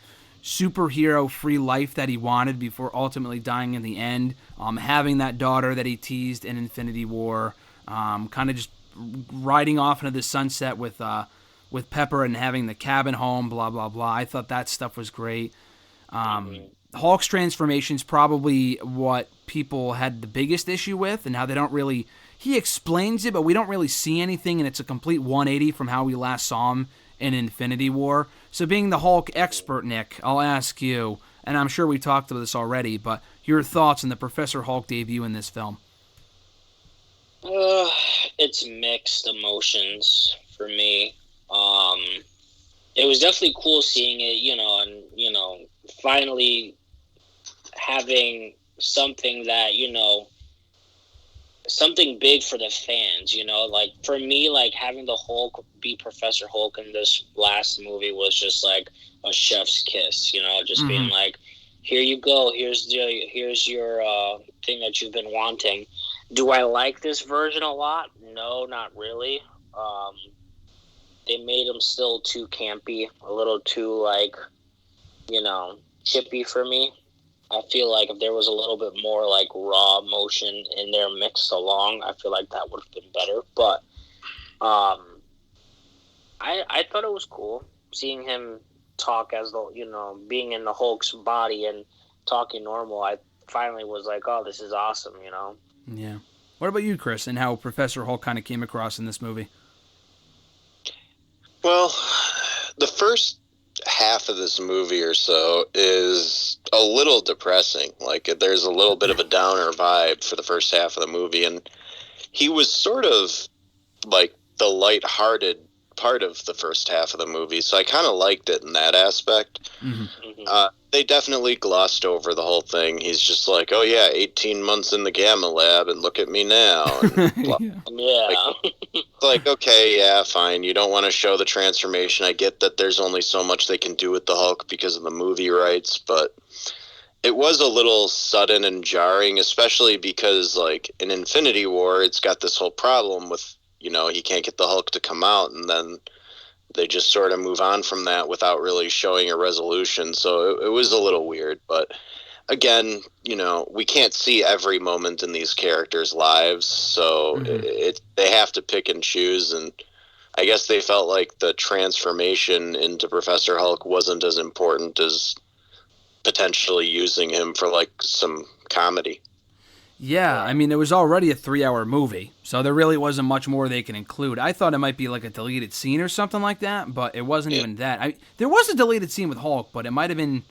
superhero-free life that he wanted before ultimately dying in the end. Having that daughter that he teased in Infinity War. Kind of just riding off into the sunset with Pepper and having the cabin home, blah, blah, blah. I thought that stuff was great. Hulk's transformation is probably what people had the biggest issue with and how they don't really... He explains it, but we don't really see anything, and it's a complete 180 from how we last saw him in Infinity War. So being the Hulk expert, Nick, I'll ask you, and I'm sure we talked about this already, but your thoughts on the Professor Hulk debut in this film. It's mixed emotions for me. It was definitely cool seeing it, and, finally having something that, something big for the fans, like for me, like having the Hulk be Professor Hulk in this last movie was just like a chef's kiss, just being like, here you go, here's your thing that you've been wanting. Do I like this version a lot? No, not really. They made him still too campy, a little too like, chippy for me. I feel like if there was a little bit more like raw emotion in there mixed along, I feel like that would have been better. But I thought it was cool seeing him talk as the being in the Hulk's body and talking normal. I finally was like, oh, this is awesome, Yeah. What about you, Chris, and how Professor Hulk kind of came across in this movie? Well, the first half of this movie or so is a little depressing. Like, there's a little bit of a downer vibe for the first half of the movie, and he was sort of like the lighthearted part of the first half of the movie, so I kind of liked it in that aspect. They definitely glossed over the whole thing. He's just like, oh yeah, 18 months in the Gamma Lab, and look at me now. And like, okay, yeah, fine. You don't want to show the transformation. I get that there's only so much they can do with the Hulk because of the movie rights, but it was a little sudden and jarring, especially because, like, in Infinity War, it's got this whole problem with, he can't get the Hulk to come out, and then they just sort of move on from that without really showing a resolution. So it was a little weird, but again, we can't see every moment in these characters' lives, so they have to pick and choose, and I guess they felt like the transformation into Professor Hulk wasn't as important as potentially using him for, like, some comedy. Yeah, I mean, it was already a 3-hour movie, so there really wasn't much more they can include. I thought it might be like a deleted scene or something like that, but it wasn't even that. There was a deleted scene with Hulk, but it might have been...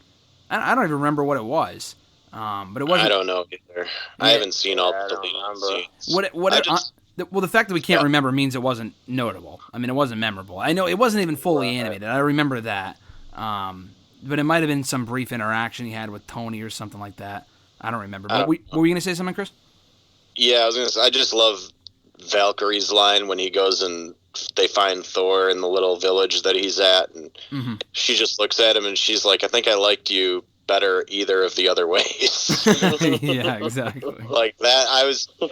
I don't even remember what it was. But it wasn't... I don't know either. I haven't seen all the deleted scenes. Well, the fact that we can't remember means it wasn't notable. I mean, it wasn't memorable. I know it wasn't even fully animated. I remember that. But it might have been some brief interaction he had with Tony or something like that. I don't remember. But were you going to say something, Chris? Yeah, I was going to say, I just love Valkyrie's line when he goes and they find Thor in the little village that he's at. And she just looks at him and she's like, I think I liked you better either of the other ways. Yeah, exactly. Like that,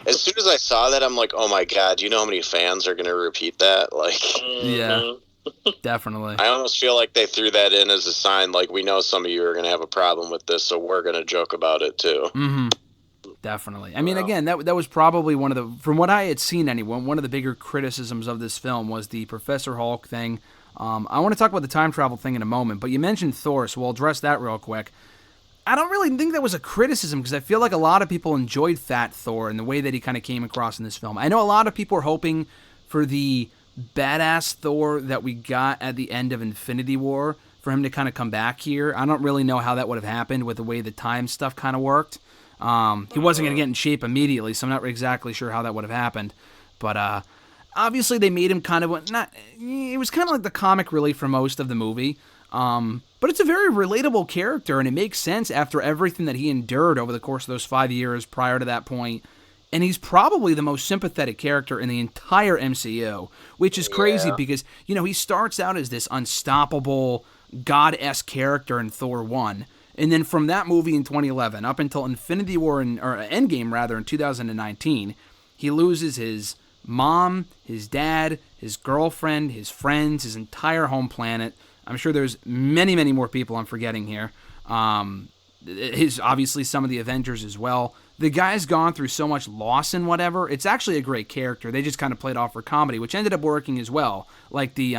as soon as I saw that, I'm like, oh my God, do you know how many fans are going to repeat that? Like, yeah. Definitely. I almost feel like they threw that in as a sign, like, we know some of you are going to have a problem with this, so we're going to joke about it too. Definitely. I mean, again, that was probably one of the, from what I had seen anyway, one of the bigger criticisms of this film was the Professor Hulk thing. I want to talk about the time travel thing in a moment, but you mentioned Thor, so we'll address that real quick. I don't really think that was a criticism, because I feel like a lot of people enjoyed Fat Thor and the way that he kind of came across in this film. I know a lot of people were hoping for the badass Thor that we got at the end of Infinity War for him to kind of come back here. I don't really know how that would have happened with the way the time stuff kind of worked. He wasn't going to get in shape immediately, so I'm not exactly sure how that would have happened. But obviously they made him kind of it was kind of like the comic relief for most of the movie. But it's a very relatable character, and it makes sense after everything that he endured over the course of those 5 years prior to that point. And he's probably the most sympathetic character in the entire MCU, which is crazy because, he starts out as this unstoppable, god-esque character in Thor 1. And then from that movie in 2011 up until Infinity War, or Endgame rather, in 2019, he loses his mom, his dad, his girlfriend, his friends, his entire home planet. I'm sure there's many, many more people I'm forgetting here. Obviously some of the Avengers as well. The guy's gone through so much loss and whatever. It's actually a great character. They just kind of played off for comedy, which ended up working as well. Like the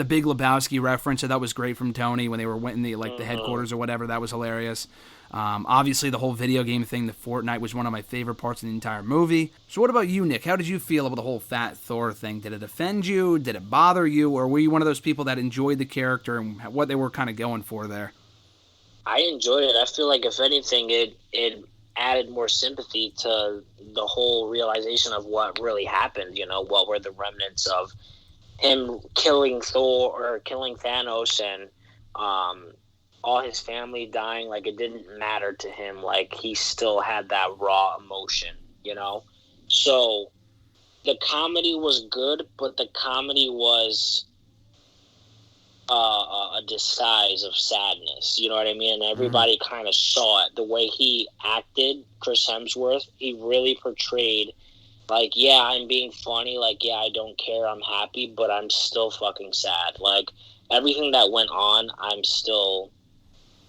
Big Lebowski reference, that was great from Tony when they went in the headquarters or whatever. That was hilarious. Obviously, the whole video game thing, the Fortnite, was one of my favorite parts of the entire movie. So what about you, Nick? How did you feel about the whole Fat Thor thing? Did it offend you? Did it bother you? Or were you one of those people that enjoyed the character and what they were kind of going for there? I enjoyed it. I feel like, if anything, it added more sympathy to the whole realization of what really happened. What were the remnants of him killing Thor or killing Thanos, and all his family dying. Like, it didn't matter to him. Like, he still had that raw emotion, So the comedy was good, but the comedy was a disguise of sadness. You know what I mean? And everybody kind of saw it. The way he acted, Chris Hemsworth, he really portrayed, like, yeah, I'm being funny. Like, yeah, I don't care. I'm happy, but I'm still fucking sad. Like, everything that went on, I'm still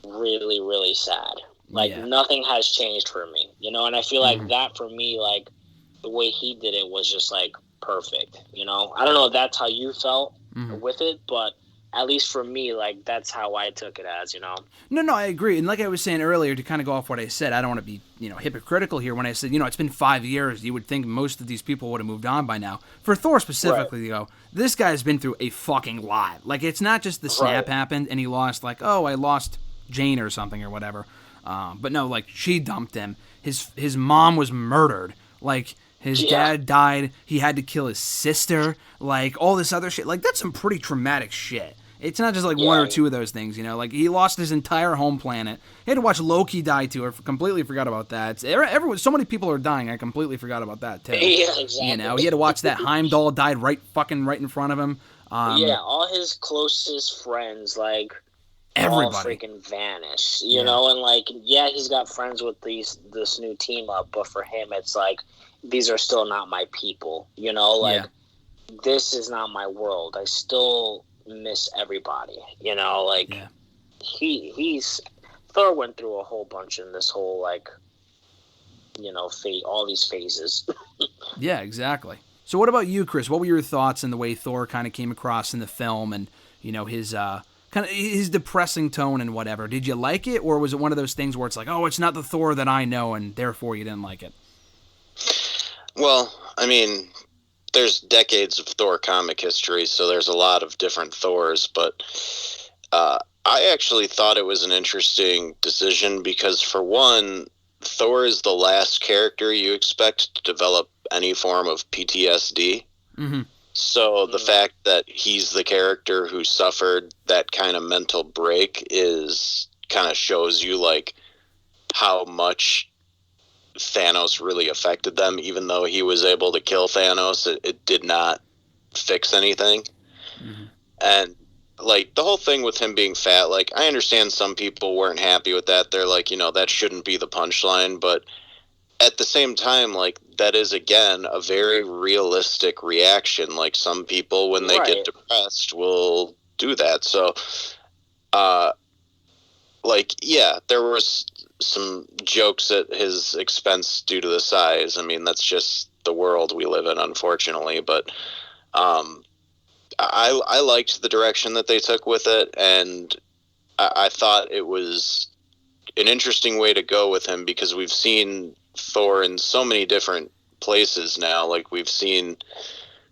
really, really sad. Like, nothing has changed for me, And I feel like that, for me, like, the way he did it was just, like, perfect, I don't know if that's how you felt with it, but at least for me, like, that's how I took it as, No, I agree. And like I was saying earlier, to kind of go off what I said, I don't want to be, hypocritical here when I said, it's been 5 years. You would think most of these people would have moved on by now. For Thor specifically, this guy's been through a fucking lot. Like, it's not just the snap happened and he lost, like, I lost Jane or something or whatever. But no, like, she dumped him. His mom was murdered. Like, his dad died. He had to kill his sister. Like, all this other shit. Like, that's some pretty traumatic shit. It's not just like one or two of those things, Like, he lost his entire home planet. He had to watch Loki die too. I completely forgot about that. Everyone, so many people are dying. I completely forgot about that too. Yeah, exactly. He had to watch that Heimdall died right in front of him. All his closest friends, like, everybody all freaking vanished. You know, and like, he's got friends with this new team up, but for him, it's like, these are still not my people. Like, this is not my world. I still miss everybody, like, Thor went through a whole bunch in this whole, like, all these phases. Yeah, exactly. So what about you, Chris? What were your thoughts on the way Thor kind of came across in the film, and his kind of his depressing tone and whatever? Did you like it, or was it one of those things where it's like, it's not the Thor that I know, and therefore you didn't like it? Well, I mean, there's decades of Thor comic history, so there's a lot of different Thors, but I actually thought it was an interesting decision because, for one, Thor is the last character you expect to develop any form of PTSD. Mm-hmm. So the fact that he's the character who suffered that kind of mental break is kind of shows you like how much Thanos really affected them. Even though he was able to kill Thanos, it did not fix anything. Mm-hmm. And like the whole thing with him being fat, like I understand some people weren't happy with that. They're like, that shouldn't be the punchline, but at the same time, like that is again a very realistic reaction. Like some people when they get depressed will do that. So like yeah, there was some jokes at his expense due to the size. I mean, that's just the world we live in, unfortunately, but I liked the direction that they took with it, and I thought it was an interesting way to go with him because we've seen Thor in so many different places now. Like we've seen,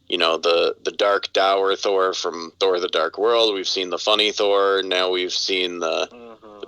the dark dour Thor from Thor: The Dark World. We've seen the funny Thor. Now we've seen the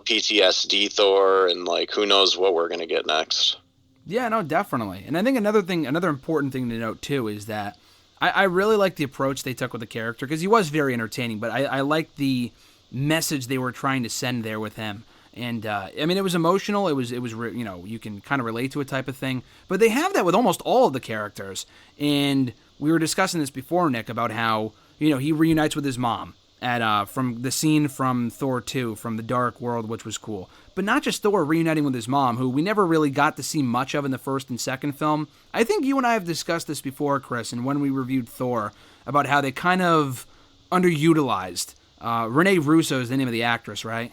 PTSD Thor, and like who knows what we're gonna get next. Yeah, no, definitely. And I think another important thing to note too is that I really like the approach they took with the character because he was very entertaining, but I like the message they were trying to send there with him. And I mean, it was emotional. It was you can kind of relate to it type of thing. But they have that with almost all of the characters. And we were discussing this before, Nick, about how he reunites with his mom at from the scene from Thor 2, from the Dark World, which was cool. But not just Thor reuniting with his mom, who we never really got to see much of in the first and second film. I think you and I have discussed this before, Chris, and when we reviewed Thor, about how they kind of underutilized. Renee Russo is the name of the actress, right?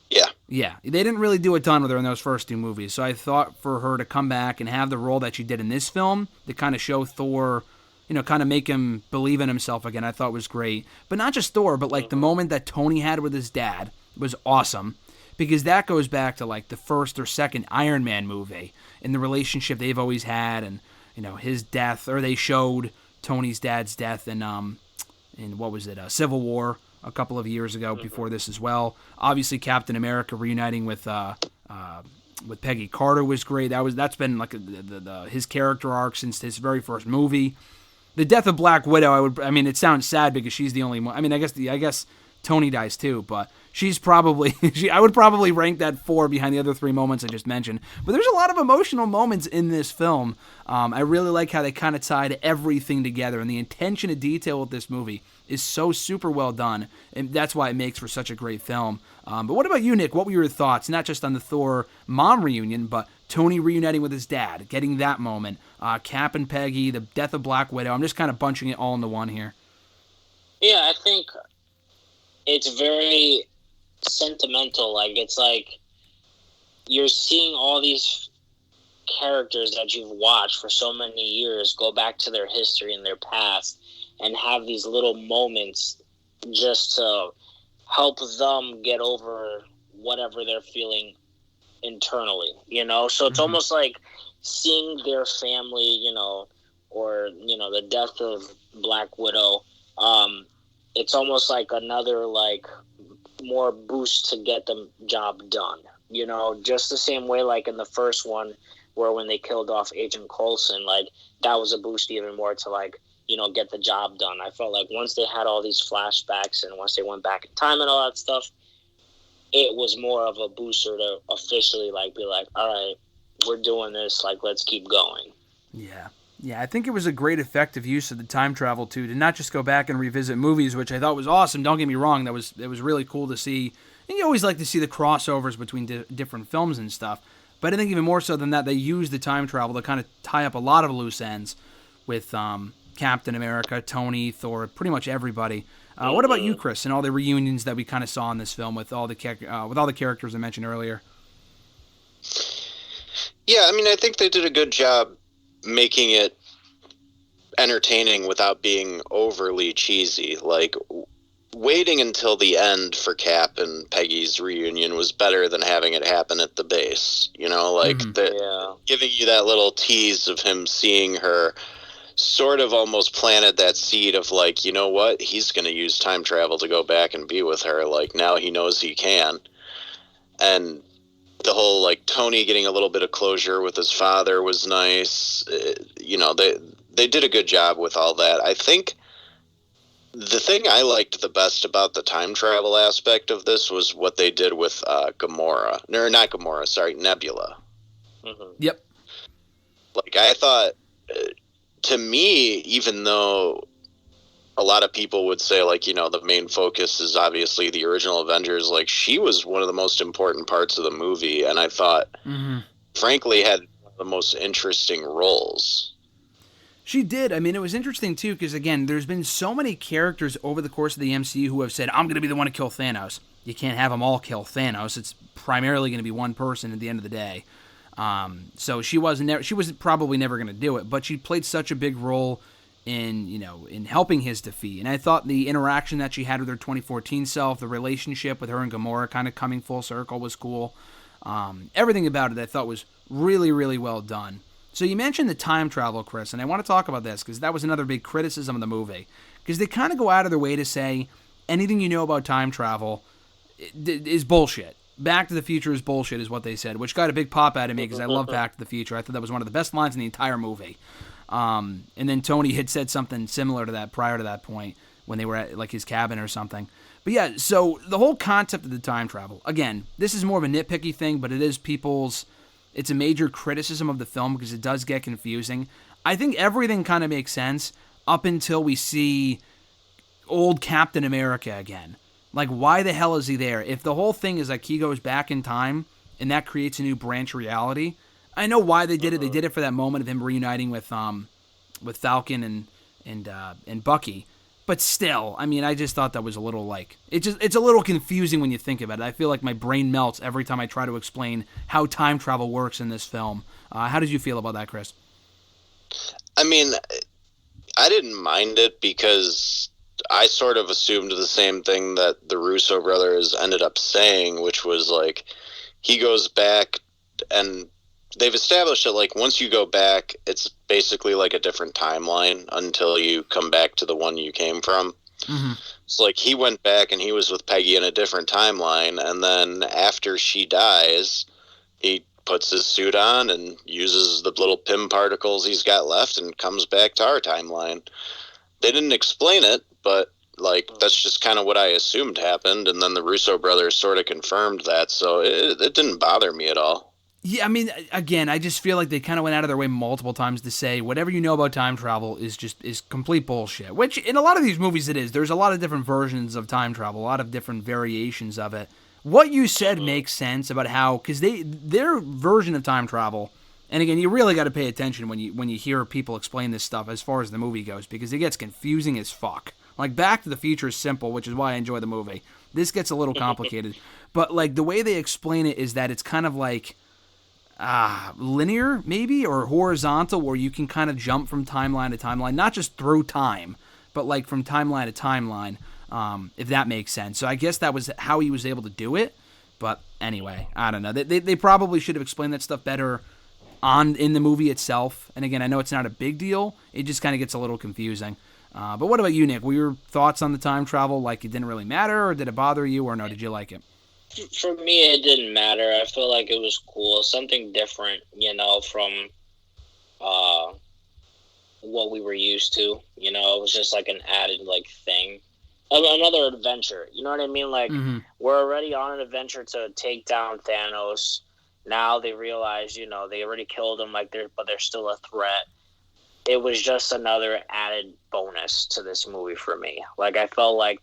Yeah. Yeah. They didn't really do a ton with her in those first two movies, so I thought for her to come back and have the role that she did in this film to kind of show Thor, kind of make him believe in himself again, I thought was great. But not just Thor, but like the moment that Tony had with his dad was awesome. Because that goes back to like the first or second Iron Man movie and the relationship they've always had, and his death, or they showed Tony's dad's death in what was it, Civil War a couple of years ago before this as well. Obviously, Captain America reuniting with Peggy Carter was great. That's been like his character arc since his very first movie. The death of Black Widow, it sounds sad because she's the only one. I mean, I guess Tony dies too, but she's probably I would probably rank that 4 behind the other 3 moments I just mentioned. But there's a lot of emotional moments in this film. I really like how they kind of tied everything together, and the attention to detail with this movie is so super well done, and that's why it makes for such a great film. But what about you, Nick? What were your thoughts, not just on the Thor mom reunion, but Tony reuniting with his dad, getting that moment, Cap and Peggy, the death of Black Widow? I'm just kind of bunching it all into one here. Yeah, I think it's very sentimental. Like, it's like you're seeing all these characters that you've watched for so many years go back to their history and their past and have these little moments just to help them get over whatever they're feeling internally, So it's almost like seeing their family, or, the death of Black Widow. It's almost like another, like, more boost to get the job done, just the same way like in the first one where when they killed off Agent Coulson, like that was a boost even more to like, get the job done. I felt like once they had all these flashbacks and once they went back in time and all that stuff, it was more of a booster to officially like be like, all right, we're doing this, like let's keep going. Yeah, I think it was a great effective use of the time travel too, to not just go back and revisit movies, which I thought was awesome. Don't get me wrong, it was really cool to see. And you always like to see the crossovers between different films and stuff. But I think even more so than that, they used the time travel to kind of tie up a lot of loose ends with Captain America, Tony, Thor, pretty much everybody. What about you, Chris, and all the reunions that we kind of saw in this film with all the characters I mentioned earlier? Yeah, I think they did a good job making it entertaining without being overly cheesy. Like, waiting until the end for Cap and Peggy's reunion was better than having it happen at the base. You know, like giving you that little tease of him seeing her sort of almost planted that seed of like, you know what, he's going to use time travel to go back and be with her. Like, now he knows he can. And the whole like Tony getting a little bit of closure with his father was nice. You know, they did a good job with all that. I think the thing I liked the best about the time travel aspect of this was what they did with Gamora. No, not Gamora, sorry, Nebula. Mm-hmm. Yep. Like, I thought, to me, even though a lot of people would say, like, you know, the main focus is obviously the original Avengers, like, she was one of the most important parts of the movie, and I thought, frankly, had one of the most interesting roles. She did. I mean, it was interesting, too, because, again, there's been so many characters over the course of the MCU who have said, I'm going to be the one to kill Thanos. You can't have them all kill Thanos. It's primarily going to be one person at the end of the day. So she was probably never going to do it, but she played such a big role in helping his defeat. And I thought the interaction that she had with her 2014 self, the relationship with her and Gamora kind of coming full circle was cool. Everything about it I thought was really, really well done. So you mentioned the time travel, Chris, and I want to talk about this because that was another big criticism of the movie. Because they kind of go out of their way to say anything you know about time travel is bullshit. Back to the Future is bullshit is what they said, which got a big pop out of me because I love Back to the Future. I thought that was one of the best lines in the entire movie. And then Tony had said something similar to that prior to that point when they were at like his cabin or something. But yeah, so the whole concept of the time travel, again, this is more of a nitpicky thing, but it's a major criticism of the film because it does get confusing. I think everything kind of makes sense up until we see old Captain America again. Like, why the hell is he there? If the whole thing is like he goes back in time and that creates a new branch reality, I know why they did it. They did it for that moment of him reuniting with Falcon and Bucky. But still, I mean, I just thought that was a little like it's a little confusing when you think about it. I feel like my brain melts every time I try to explain how time travel works in this film. How did you feel about that, Chris? I mean, I didn't mind it because I sort of assumed the same thing that the Russo brothers ended up saying, which was like he goes back and they've established that like once you go back, it's basically like a different timeline until you come back to the one you came from. Mm-hmm. So like he went back and he was with Peggy in a different timeline, and then after she dies, he puts his suit on and uses the little Pym particles he's got left and comes back to our timeline. They didn't explain it, but like that's just kind of what I assumed happened, and then the Russo brothers sort of confirmed that, so it didn't bother me at all. Yeah, I mean, again, I just feel like they kind of went out of their way multiple times to say whatever you know about time travel is complete bullshit. Which in a lot of these movies it is. There's a lot of different versions of time travel, a lot of different variations of it. What you said makes sense about how, because their version of time travel, and again, you really got to pay attention when you hear people explain this stuff as far as the movie goes, because it gets confusing as fuck. Like Back to the Future is simple, which is why I enjoy the movie. This gets a little complicated, but like the way they explain it is that it's kind of like linear, maybe, or horizontal, where you can kind of jump from timeline to timeline, not just through time, but like from timeline to timeline, if that makes sense. So I guess that was how he was able to do it. But anyway, I don't know. They probably should have explained that stuff better in the movie itself. And again, I know it's not a big deal. It just kind of gets a little confusing. But what about you, Nick? Were your thoughts on the time travel like it didn't really matter, or did it bother you, or no, did you like it? For me, it didn't matter. I feel like it was cool. Something different, from what we were used to. It was just like an added like thing. Another adventure. You know what I mean? Like, we're already on an adventure to take down Thanos. Now they realize, they already killed him, but they're still a threat. It was just another added bonus to this movie for me. Like, I felt like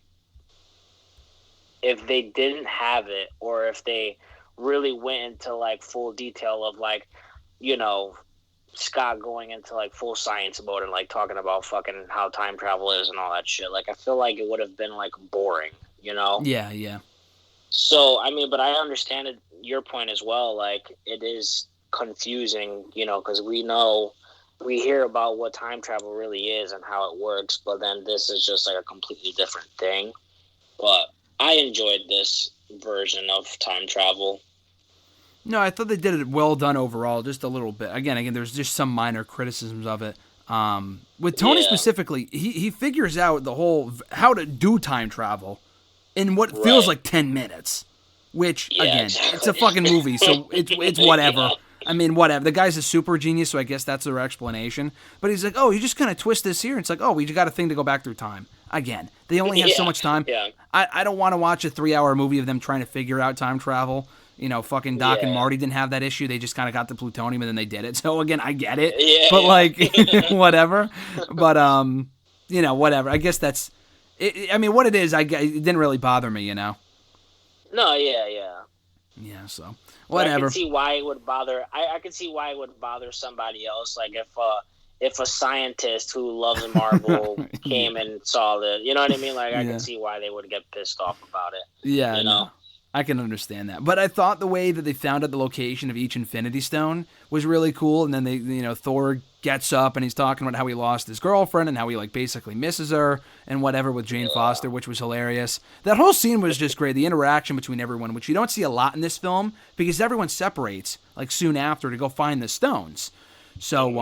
if they didn't have it, or if they really went into like full detail of like, Scott going into like full science mode and like talking about fucking how time travel is and all that shit, like I feel like it would have been like boring, Yeah. So I mean, but I understand your point as well. Like, it is confusing, because we hear about what time travel really is and how it works, but then this is just like a completely different thing. But I enjoyed this version of time travel. No, I thought they did it well done overall, just a little bit. Again, there's just some minor criticisms of it. With Tony specifically, he figures out the whole how to do time travel in what feels like 10 minutes. Which, again, exactly. It's a fucking movie, so it's whatever. I mean, whatever. The guy's a super genius, so I guess that's their explanation. But he's like, oh, you just kind of twist this here. It's like, oh, we got a thing to go back through time. Again, they only have so much time. Yeah. I don't want to watch a 3-hour movie of them trying to figure out time travel. You know, fucking Doc and Marty didn't have that issue. They just kind of got the plutonium and then they did it. So, again, I get it. But, like, whatever. But, you know, whatever. I guess that's... I mean, what it is, it didn't really bother me, you know? No, yeah. Yeah, so... Whatever. I can see why it would bother. I can see why it would bother somebody else. Like if a scientist who loves Marvel came and saw the, you know what I mean? Like I can see why they would get pissed off about it. Yeah, you know? I can understand that. But I thought the way that they found out the location of each Infinity Stone was really cool. And then they, you know, Thor gets up and he's talking about how he lost his girlfriend and how he like basically misses her and whatever with Jane Foster, which was hilarious. That whole scene was just great. The interaction between everyone, which you don't see a lot in this film because everyone separates like soon after to go find the stones. So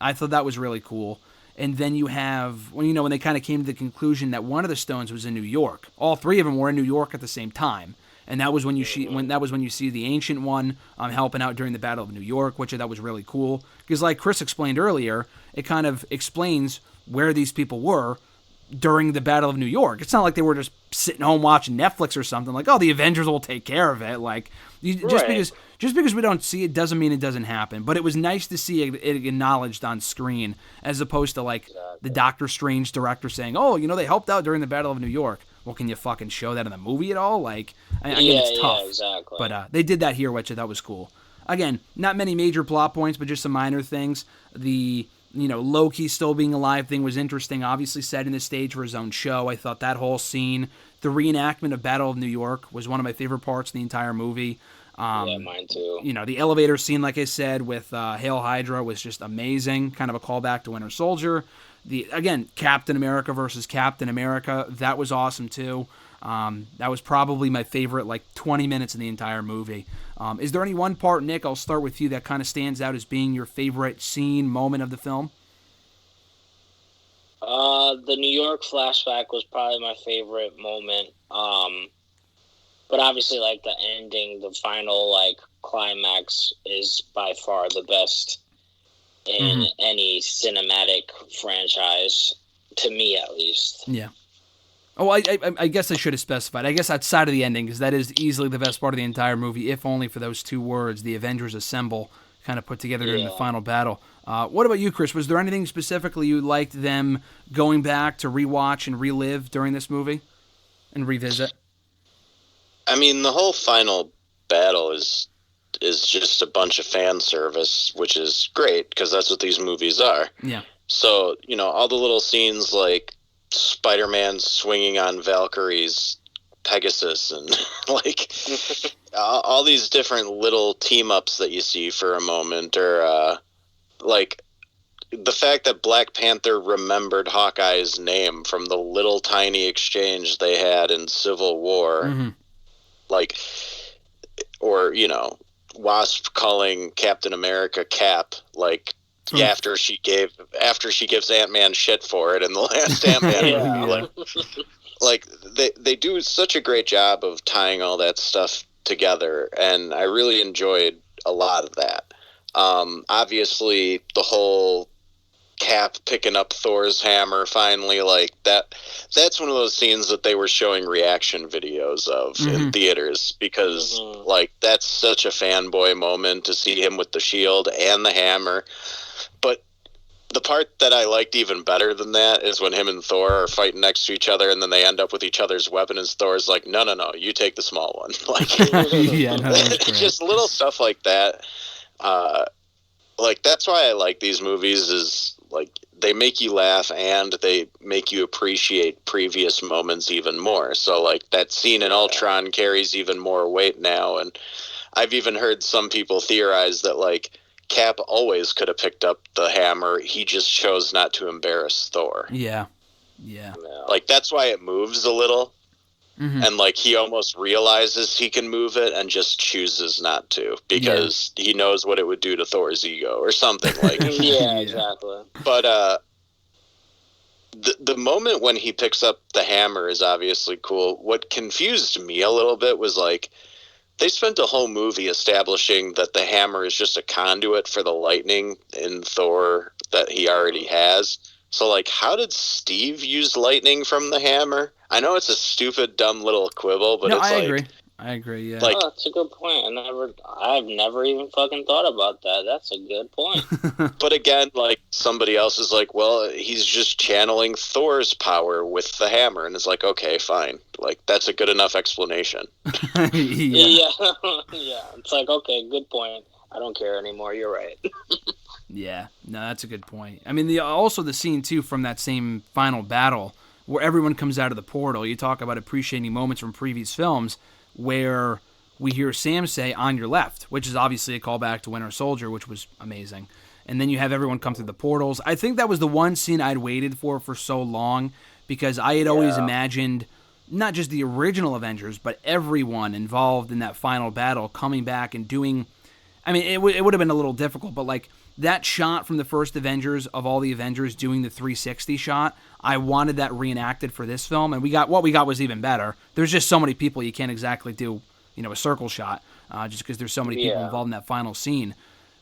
I thought that was really cool. And then you have, when they kind of came to the conclusion that one of the stones was in New York. All three of them were in New York at the same time. And that was when you see the Ancient One helping out during the Battle of New York, which I thought was really cool. Because like Chris explained earlier, it kind of explains where these people were during the Battle of New York. It's not like they were just sitting home watching Netflix or something. Like, oh, the Avengers will take care of it. Like, just because we don't see it doesn't mean it doesn't happen. But it was nice to see it acknowledged on screen as opposed to like the Doctor Strange director saying, oh, they helped out during the Battle of New York. Well, can you fucking show that in the movie at all? Like, I get it's tough. Yeah, exactly. But they did that here, which I thought was cool. Again, not many major plot points, but just some minor things. The, Loki still being alive thing was interesting, obviously setting the stage for his own show. I thought that whole scene, the reenactment of Battle of New York, was one of my favorite parts of the entire movie. Yeah, mine too. The elevator scene, like I said, with Hail Hydra was just amazing. Kind of a callback to Winter Soldier. Again, Captain America versus Captain America, that was awesome too. That was probably my favorite, 20 minutes in the entire movie. Is there any one part, Nick, I'll start with you, that kind of stands out as being your favorite scene, moment of the film? The New York flashback was probably my favorite moment. But obviously, the ending, the final, climax is by far the best in any cinematic franchise, to me at least. Yeah. Oh, I guess I should have specified. I guess outside of the ending, because that is easily the best part of the entire movie, if only for those two words, the Avengers assemble, kind of put together during the final battle. What about you, Chris? Was there anything specifically you liked them going back to rewatch and relive during this movie and revisit? I mean, the whole final battle is just a bunch of fan service, which is great because that's what these movies are. Yeah. So, all the little scenes like Spider-Man swinging on Valkyrie's Pegasus and all these different little team-ups that you see for a moment, or the fact that Black Panther remembered Hawkeye's name from the little tiny exchange they had in Civil War, or Wasp calling Captain America Cap, after she gives Ant-Man shit for it in the last Ant-Man movie. They do such a great job of tying all that stuff together, and I really enjoyed a lot of that. Obviously, the whole Cap picking up Thor's hammer finally, that's one of those scenes that they were showing reaction videos of in theaters, because that's such a fanboy moment to see him with the shield and the hammer. But the part that I liked even better than that is when him and Thor are fighting next to each other, and then they end up with each other's weapon, and Thor's like, no, you take the small one. Yeah, no, just little stuff like that. That's why I like these movies, is they make you laugh and they make you appreciate previous moments even more. So that scene in Ultron carries even more weight now. And I've even heard some people theorize that Cap always could have picked up the hammer. He just chose not to embarrass Thor. Yeah. That's why it moves a little. And like he almost realizes he can move it and just chooses not to because he knows what it would do to Thor's ego or something like. Yeah, exactly. But the moment when he picks up the hammer is obviously cool. What confused me a little bit was like they spent a whole movie establishing that the hammer is just a conduit for the lightning in Thor that he already has. So, like, how did Steve use lightning from the hammer? I know it's a stupid, dumb little quibble, but it's like... I agree, yeah. Like, that's a good point. I've never even fucking thought about that. That's a good point. But again, like, somebody else is like, well, he's just channeling Thor's power with the hammer. And it's like, okay, fine. Like, that's a good enough explanation. Yeah. It's like, okay, good point. I don't care anymore. You're right. Yeah, no, that's a good point. I mean, also the scene, too, from that same final battle where everyone comes out of the portal. You talk about appreciating moments from previous films where we hear Sam say, "On your left," which is obviously a callback to Winter Soldier, which was amazing. And then you have everyone come through the portals. I think that was the one scene I'd waited for so long because I had always imagined not just the original Avengers, but everyone involved in that final battle coming back and doing... I mean, it would have been a little difficult, but like that shot from the first Avengers of all the Avengers doing the 360 shot, I wanted that reenacted for this film, and what we got was even better. There's just so many people you can't exactly do, a circle shot, just because there's so many people involved in that final scene.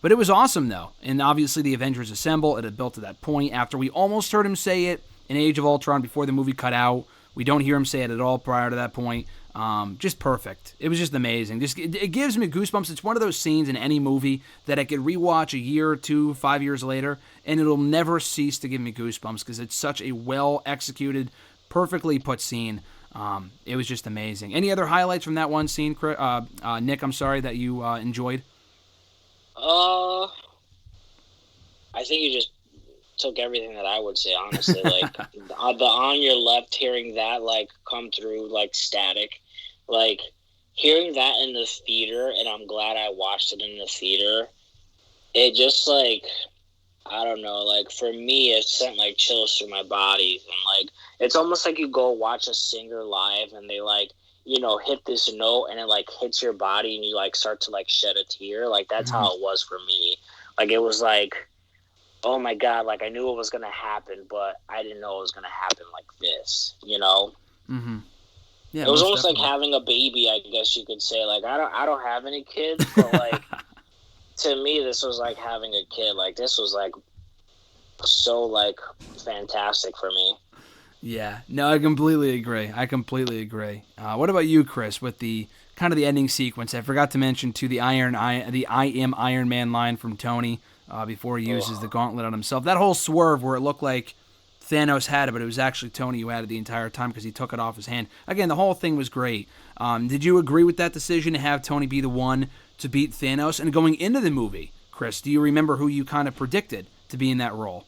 But it was awesome, though, and obviously the Avengers assemble. It had built to that point after we almost heard him say it in Age of Ultron before the movie cut out. We don't hear him say it at all prior to that point. Just perfect. It was just amazing. It gives me goosebumps. It's one of those scenes in any movie that I could rewatch a year or 2, 5 years later, and it'll never cease to give me goosebumps because it's such a well-executed, perfectly put scene. It was just amazing. Any other highlights from that one scene, Nick, I'm sorry, that you enjoyed? I think you just took everything that I would say, honestly. Like, the on your left, hearing that, like, come through, like, static. Like, hearing that in the theater, and I'm glad I watched it in the theater, it just, like, I don't know, like, for me, it sent, like, chills through my body. And, like, it's almost like you go watch a singer live, and they, like, hit this note, and it, like, hits your body, and you, like, start to, like, shed a tear. Like, that's how it was for me. Like, it was, like... oh my God, like I knew it was going to happen, but I didn't know it was going to happen like this, Mm-hmm. Yeah, it was almost definitely like having a baby, I guess you could say. Like, I don't have any kids, but like, to me, this was like having a kid. Like, this was like so like fantastic for me. Yeah, no, I completely agree. What about you, Chris, with the kind of the ending sequence? I forgot to mention too the I am Iron Man line from Tony. Before he uses the gauntlet on himself. That whole swerve where it looked like Thanos had it, but it was actually Tony who had it the entire time because he took it off his hand. Again, the whole thing was great. Did you agree with that decision to have Tony be the one to beat Thanos? And going into the movie, Chris, do you remember who you kind of predicted to be in that role?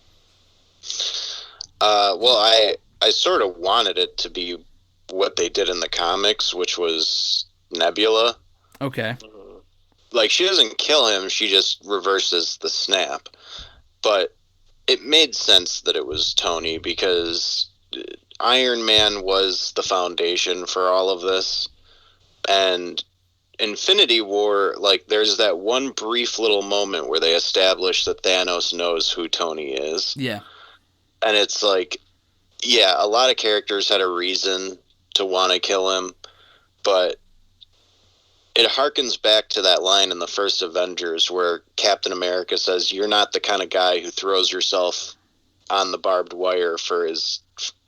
Well, I sort of wanted it to be what they did in the comics, which was Nebula. Okay. Like, she doesn't kill him, she just reverses the snap. But it made sense that it was Tony, because Iron Man was the foundation for all of this. And Infinity War, like, there's that one brief little moment where they establish that Thanos knows who Tony is. Yeah. And it's like, yeah, a lot of characters had a reason to want to kill him, but it harkens back to that line in the first Avengers where Captain America says, "You're not the kind of guy who throws yourself on the barbed wire for his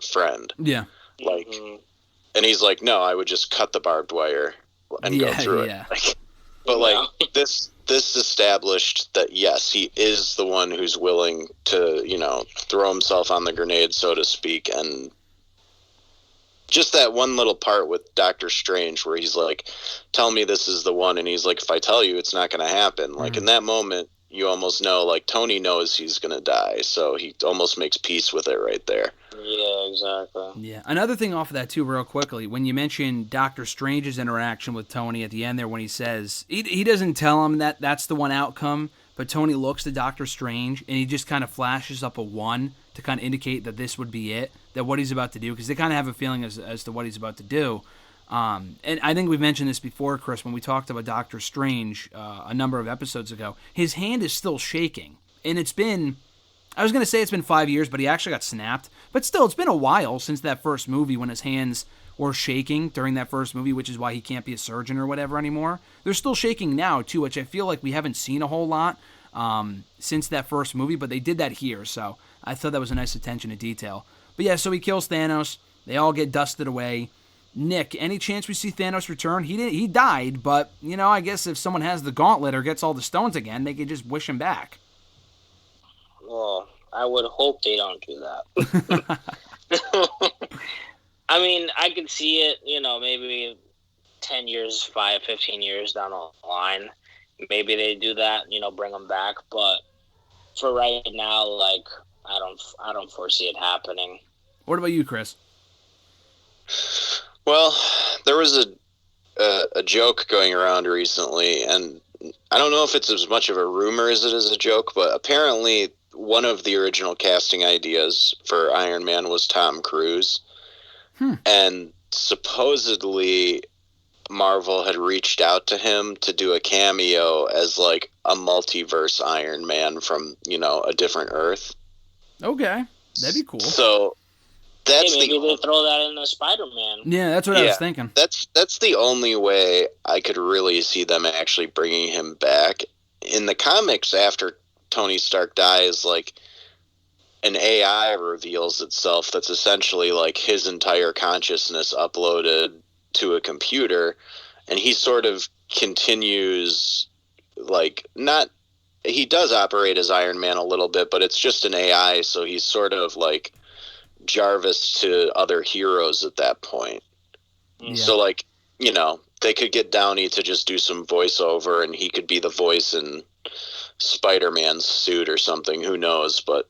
friend." Yeah. Like, and he's like, "No, I would just cut the barbed wire and go through it." Like, but like this established that yes, he is the one who's willing to, throw himself on the grenade, so to speak, and just that one little part with Doctor Strange where he's like, "Tell me this is the one," and he's like, "If I tell you, it's not going to happen." Like, in that moment, you almost know, like, Tony knows he's going to die, so he almost makes peace with it right there. Yeah, exactly. Yeah. Another thing off of that, too, real quickly, when you mentioned Doctor Strange's interaction with Tony at the end there when he says, he doesn't tell him that that's the one outcome, but Tony looks to Doctor Strange, and he just kind of flashes up a 1 to kind of indicate that this would be it, that what he's about to do, because they kind of have a feeling as to what he's about to do. And I think we've mentioned this before, Chris, when we talked about Doctor Strange a number of episodes ago. His hand is still shaking, and it's been 5 years, but he actually got snapped. But still, it's been a while since that first movie when his hands were shaking during that first movie, which is why he can't be a surgeon or whatever anymore. They're still shaking now, too, which I feel like we haven't seen a whole lot since that first movie, but they did that here, so I thought that was a nice attention to detail. But yeah, so he kills Thanos. They all get dusted away. Nick, any chance we see Thanos return? He died, but, I guess if someone has the gauntlet or gets all the stones again, they could just wish him back. Well, I would hope they don't do that. I mean, I could see it, maybe 10 years, 15 years down the line. Maybe they do that, bring them back. But for right now, I don't foresee it happening. What about you, Chris? Well, there was a joke going around recently, and I don't know if it's as much of a rumor as it is a joke, but apparently one of the original casting ideas for Iron Man was Tom Cruise. And supposedly Marvel had reached out to him to do a cameo as a multiverse Iron Man from, a different Earth. Okay. That'd be cool. So that's maybe they throw that in the Spider-Man. Yeah, that's what I was thinking. That's the only way I could really see them actually bringing him back. In the comics, after Tony Stark dies, an AI reveals itself that's essentially his entire consciousness uploaded to a computer, and he sort of continues he does operate as Iron Man a little bit, but it's just an AI, so he's sort of Jarvis to other heroes at that point. Yeah. So they could get Downey to just do some voiceover, and he could be the voice in Spider-Man's suit or something, who knows, but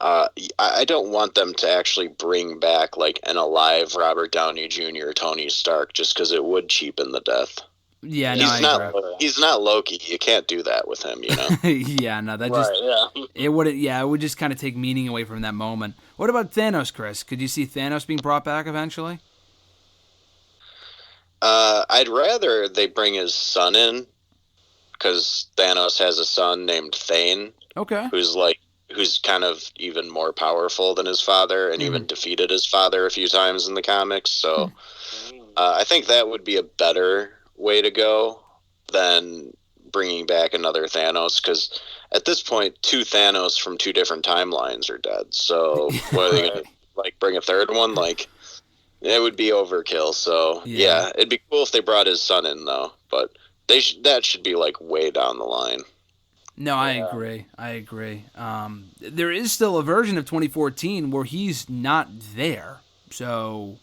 I don't want them to actually bring back an alive Robert Downey Jr. Tony Stark, just because it would cheapen the death. Yeah, he's not Loki. You can't do that with him, Yeah, no, that it would just kind of take meaning away from that moment. What about Thanos, Chris? Could you see Thanos being brought back eventually? I'd rather they bring his son in, because Thanos has a son named Thane. Okay. Who's kind of even more powerful than his father, and even defeated his father a few times in the comics. So I think that would be a better way to go than bringing back another Thanos, because at this point, two Thanos from two different timelines are dead. So what are they going to bring a third one? It would be overkill. So yeah, it'd be cool if they brought his son in though, but that should be way down the line. No, I agree. There is still a version of 2014 where he's not there. So,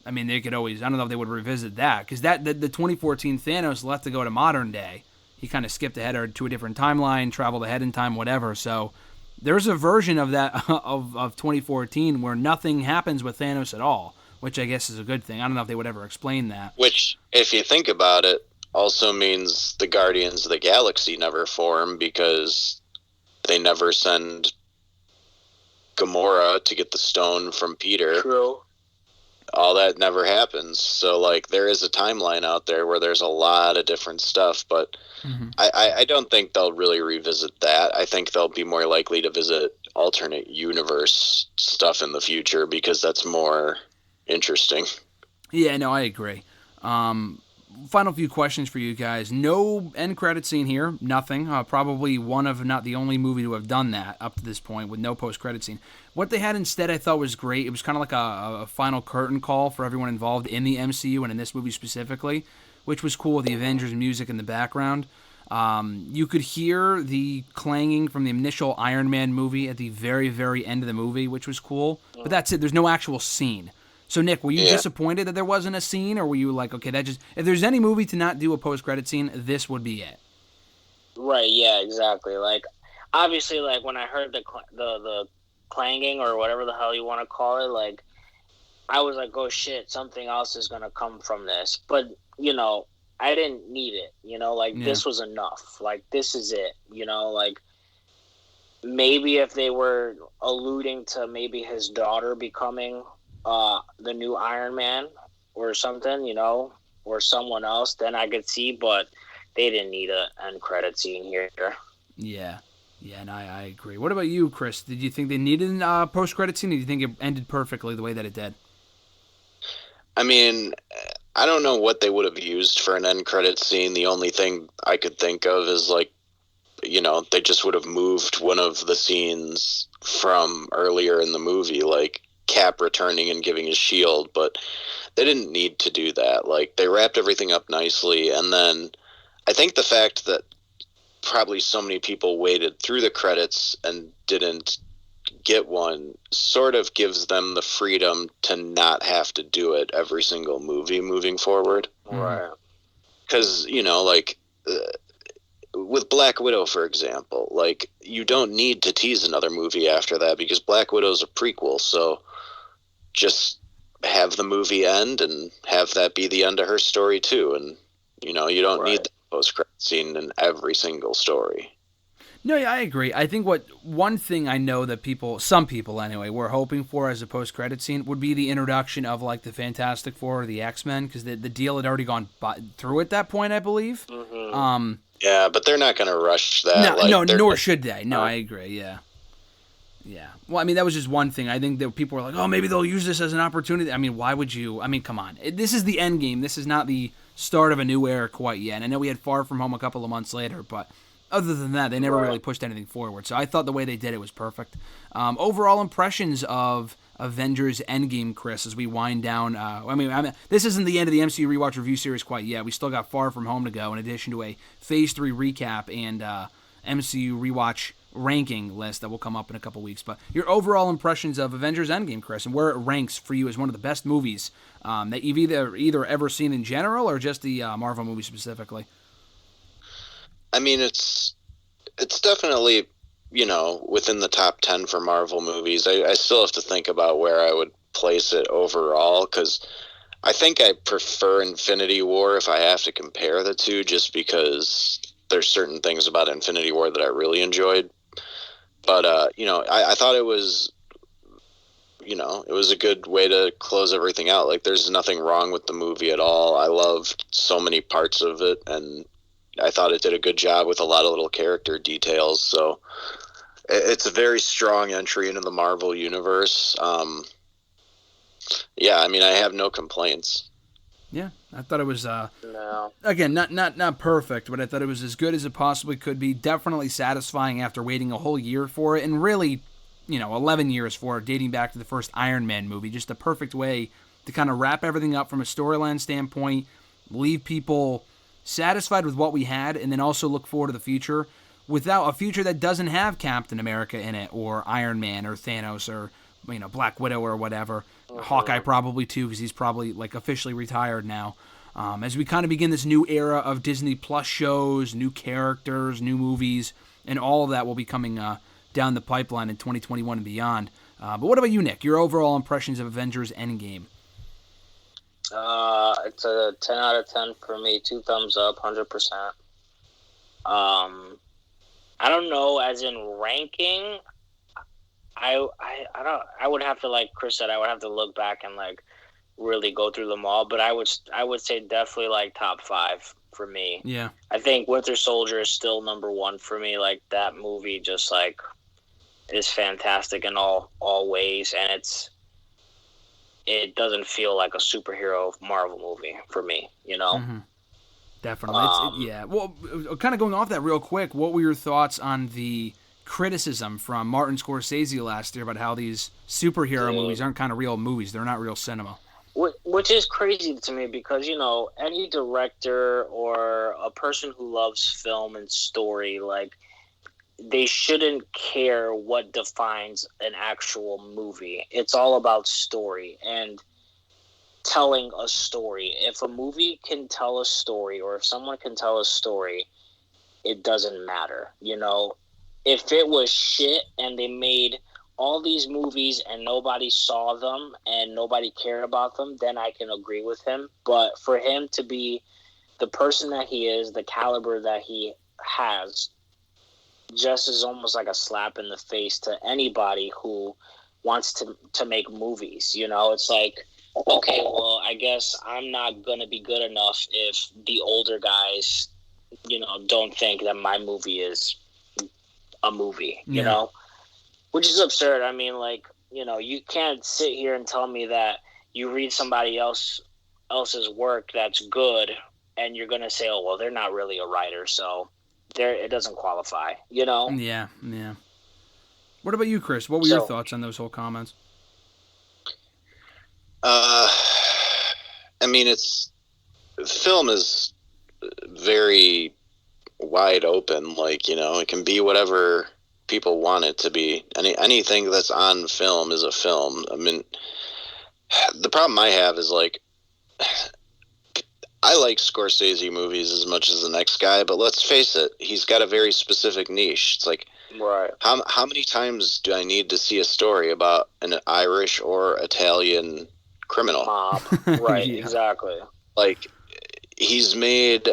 I mean, they could always, I don't know if they would revisit that, because the 2014 Thanos left to go to modern day. He kind of skipped ahead to a different timeline, traveled ahead in time, whatever. So, there's a version of that of 2014 where nothing happens with Thanos at all, which I guess is a good thing. I don't know if they would ever explain that. Which, if you think about it, also means the Guardians of the Galaxy never form, because they never send Gamora to get the stone from Peter. True. All that never happens. So, there is a timeline out there where there's a lot of different stuff, but I don't think they'll really revisit that. I think they'll be more likely to visit alternate universe stuff in the future, because that's more interesting. Yeah, no, I agree. Final few questions for you guys. No end credit scene here. Nothing. Probably one of, not the only movie to have done that up to this point with no post-credit scene. What they had instead I thought was great. It was kind of like a final curtain call for everyone involved in the MCU and in this movie specifically, which was cool with the Avengers music in the background. You could hear the clanging from the initial Iron Man movie at the very, very end of the movie, which was cool. But that's it. There's no actual scene. So, Nick, were you disappointed that there wasn't a scene, or were you like, okay, if there's any movie to not do a post-credit scene, this would be it? Right, yeah, exactly. Obviously, when I heard the clanging, or whatever the hell you want to call it, I was like, oh, shit, something else is going to come from this. But, I didn't need it, This was enough. This is it, maybe if they were alluding to maybe his daughter becoming the new Iron Man or something, or someone else, then I could see, but they didn't need an end credit scene here. Yeah. Yeah, and I agree. What about you, Chris? Did you think they needed a post-credit scene, or do you think it ended perfectly the way that it did? I mean, I don't know what they would have used for an end credit scene. The only thing I could think of is, like, they just would have moved one of the scenes from earlier in the movie, like Cap returning and giving his shield, but they didn't need to do that. Like, they wrapped everything up nicely, and then I think the fact that probably so many people waited through the credits and didn't get one sort of gives them the freedom to not have to do it every single movie moving forward. Right. Because, with Black Widow, for example, like, you don't need to tease another movie after that because Black Widow's a prequel, so just have the movie end and have that be the end of her story too, and you don't need the post-credit scene in every single story. No, yeah, I agree. I think one thing I know that some people anyway, were hoping for as a post-credit scene would be the introduction of, like, the Fantastic Four or the X-Men, because the deal had already gone through at that point, I believe. Mm-hmm. Yeah, but they're not going to rush that. Nor should they. No, I agree, yeah. Yeah. Well, I mean, that was just one thing. I think that people were like, oh, maybe they'll use this as an opportunity. I mean, why would you? I mean, come on. This is the Endgame. This is not the start of a new era quite yet. And I know we had Far From Home a couple of months later, but other than that, they never really pushed anything forward. So I thought the way they did it was perfect. Overall impressions of Avengers Endgame, Chris, as we wind down. I mean, this isn't the end of the MCU Rewatch review series quite yet. We still got Far From Home to go, in addition to a Phase 3 recap and MCU Rewatch ranking list that will come up in a couple weeks. But your overall impressions of Avengers Endgame, Chris, and where it ranks for you as one of the best movies that you've either ever seen in general or just the Marvel movie specifically. I mean, it's definitely, within the top 10 for Marvel movies. I still have to think about where I would place it overall, because I think I prefer Infinity War if I have to compare the two, just because there's certain things about Infinity War that I really enjoyed. But, I thought it was, it was a good way to close everything out. Like, there's nothing wrong with the movie at all. I loved so many parts of it, and I thought it did a good job with a lot of little character details. So it's a very strong entry into the Marvel universe. Yeah, I mean, I have no complaints. Yeah, I thought it was again not perfect, but I thought it was as good as it possibly could be. Definitely satisfying after waiting a whole year for it, and really, 11 years for it, dating back to the first Iron Man movie. Just the perfect way to kind of wrap everything up from a storyline standpoint, leave people satisfied with what we had, and then also look forward to the future without a future that doesn't have Captain America in it, or Iron Man, or Thanos, or Black Widow, or whatever. Hawkeye probably too, because he's probably like officially retired now. As we kind of begin this new era of Disney Plus shows, new characters, new movies, and all of that will be coming down the pipeline in 2021 and beyond. But what about you, Nick? Your overall impressions of Avengers Endgame? It's a 10 out of 10 for me. 2 thumbs up, 100%. I don't know, as in ranking, I would have to, like Chris said, I would have to look back and like really go through them all, but I would say definitely like top 5 for me. Yeah. I think Winter Soldier is still number 1 for me. Like, that movie just like is fantastic in all ways, and it doesn't feel like a superhero Marvel movie for me, Mm-hmm. Definitely. Yeah. Well, kind of going off that real quick, what were your thoughts on the criticism from Martin Scorsese last year about how these superhero movies aren't kind of real movies? They're not real cinema. Which is crazy to me because, any director or a person who loves film and story, like, they shouldn't care what defines an actual movie. It's all about story and telling a story. If a movie can tell a story, or if someone can tell a story, it doesn't matter. If it was shit and they made all these movies and nobody saw them and nobody cared about them, then I can agree with him. But for him to be the person that he is, the caliber that he has, just is almost like a slap in the face to anybody who wants to make movies. You know, it's like, okay, well, I guess I'm not going to be good enough if the older guys, you know, don't think that my movie is a movie, you know, which is absurd. I mean, like, you know, you can't sit here and tell me that you read somebody else's work that's good and you're going to say, oh, well, they're not really a writer, so it doesn't qualify, you know? Yeah. What about you, Chris? What were your thoughts on those whole comments? I mean, film is very wide open. Like, you know, it can be whatever people want it to be. Anything that's on film is a film. I mean, the problem I have is, like, I like Scorsese movies as much as the next guy, but let's face it, he's got a very specific niche. It's like, right. How many times do I need to see a story about an Irish or Italian criminal? Mob. Right, yeah. Exactly. Like, he's made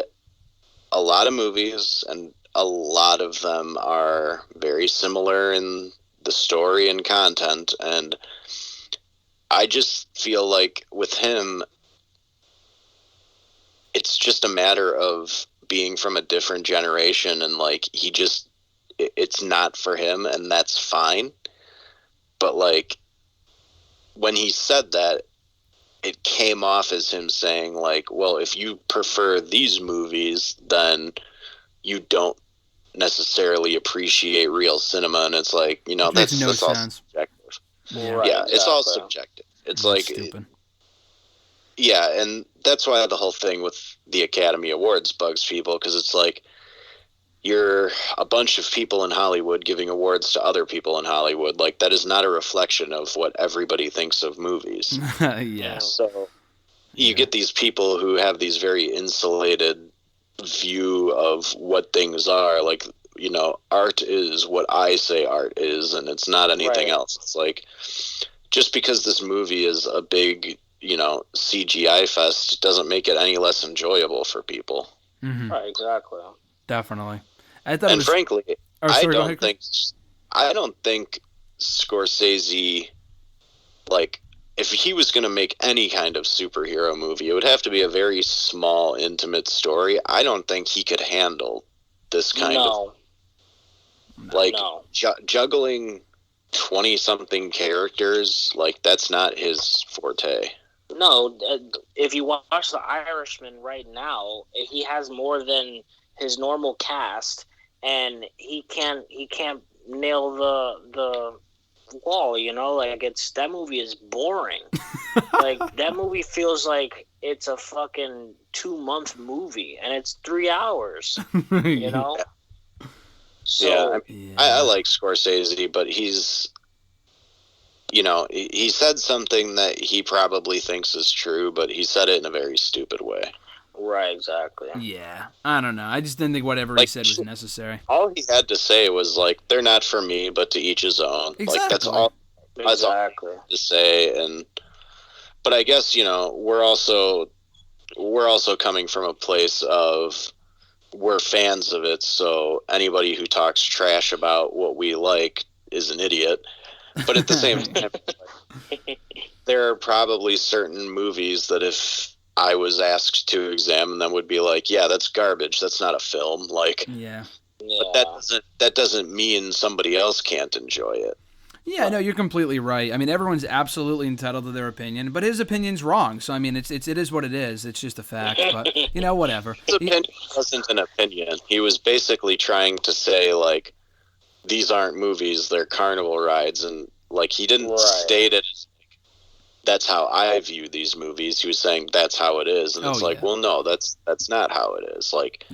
a lot of movies, and a lot of them are very similar in the story and content, and I just feel like with him, it's just a matter of being from a different generation, and, like, it's not for him, and that's fine. But, like, when he said that, it came off as him saying, like, well, if you prefer these movies, then you don't necessarily appreciate real cinema. And it's like, you know, that's all subjective. Yeah, right, yeah, it's all subjective. It's like, stupid. Yeah, and that's why the whole thing with the Academy Awards bugs people, because it's like, you're a bunch of people in Hollywood giving awards to other people in Hollywood. Like, that is not a reflection of what everybody thinks of movies. Yeah. So you get these people who have these very insulated view of what things are. Like, you know, art is what I say art is, and it's not anything else. It's like, just because this movie is a big, you know, CGI fest doesn't make it any less enjoyable for people. Mm-hmm. Right, exactly. Definitely. Frankly, I don't think Scorsese, like, if he was going to make any kind of superhero movie, it would have to be a very small, intimate story. I don't think he could handle this kind of, like, juggling 20-something characters. Like, that's not his forte. No, if you watch The Irishman right now, he has more than his normal cast, and he can't nail the wall, you know? Like, that movie is boring. Like, that movie feels like it's a fucking 2-month movie, and it's 3 hours, you know? Yeah. So, I like Scorsese, but he's, you know, he said something that he probably thinks is true, but he said it in a very stupid way. Right, exactly. Yeah, I don't know. I just didn't think whatever he said was necessary. All he had to say was, like, they're not for me, but to each his own. Exactly. Like, that's all he had to say. But I guess, you know, we're also coming from a place of, we're fans of it, so anybody who talks trash about what we like is an idiot. But at the same time, there are probably certain movies that if I was asked to examine them would be like, yeah, that's garbage. That's not a film. Like, but that doesn't mean somebody else can't enjoy it. Yeah, no, you're completely right. I mean, everyone's absolutely entitled to their opinion, but his opinion's wrong. So I mean, it is what it is. It's just a fact. But you know, whatever. His opinion wasn't an opinion. He was basically trying to say, like, these aren't movies; they're carnival rides, and, like, he didn't state it as, like, that's how I view these movies. He was saying that's how it is, and it's like, well, no, that's not how it is. Like,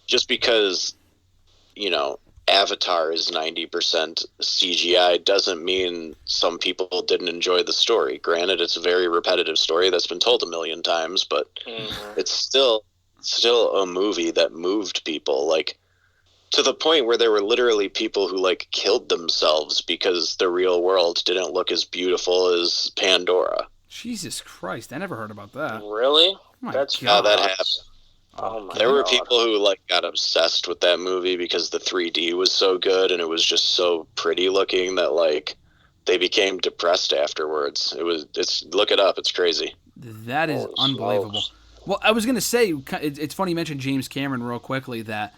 just because, you know, Avatar is 90% CGI doesn't mean some people didn't enjoy the story. Granted, it's a very repetitive story that's been told a million times, but it's still a movie that moved people, like, to the point where there were literally people who, like, killed themselves because the real world didn't look as beautiful as Pandora. Jesus Christ, I never heard about that. Really? Oh, that's how that happened. Oh my There were God. people who like got obsessed with that movie because the 3D was so good and it was just so pretty looking that like they became depressed afterwards. It's look it up. It's crazy. That is Holy unbelievable. smokes. Well, I was going to say, it's funny you mentioned James Cameron real quickly, that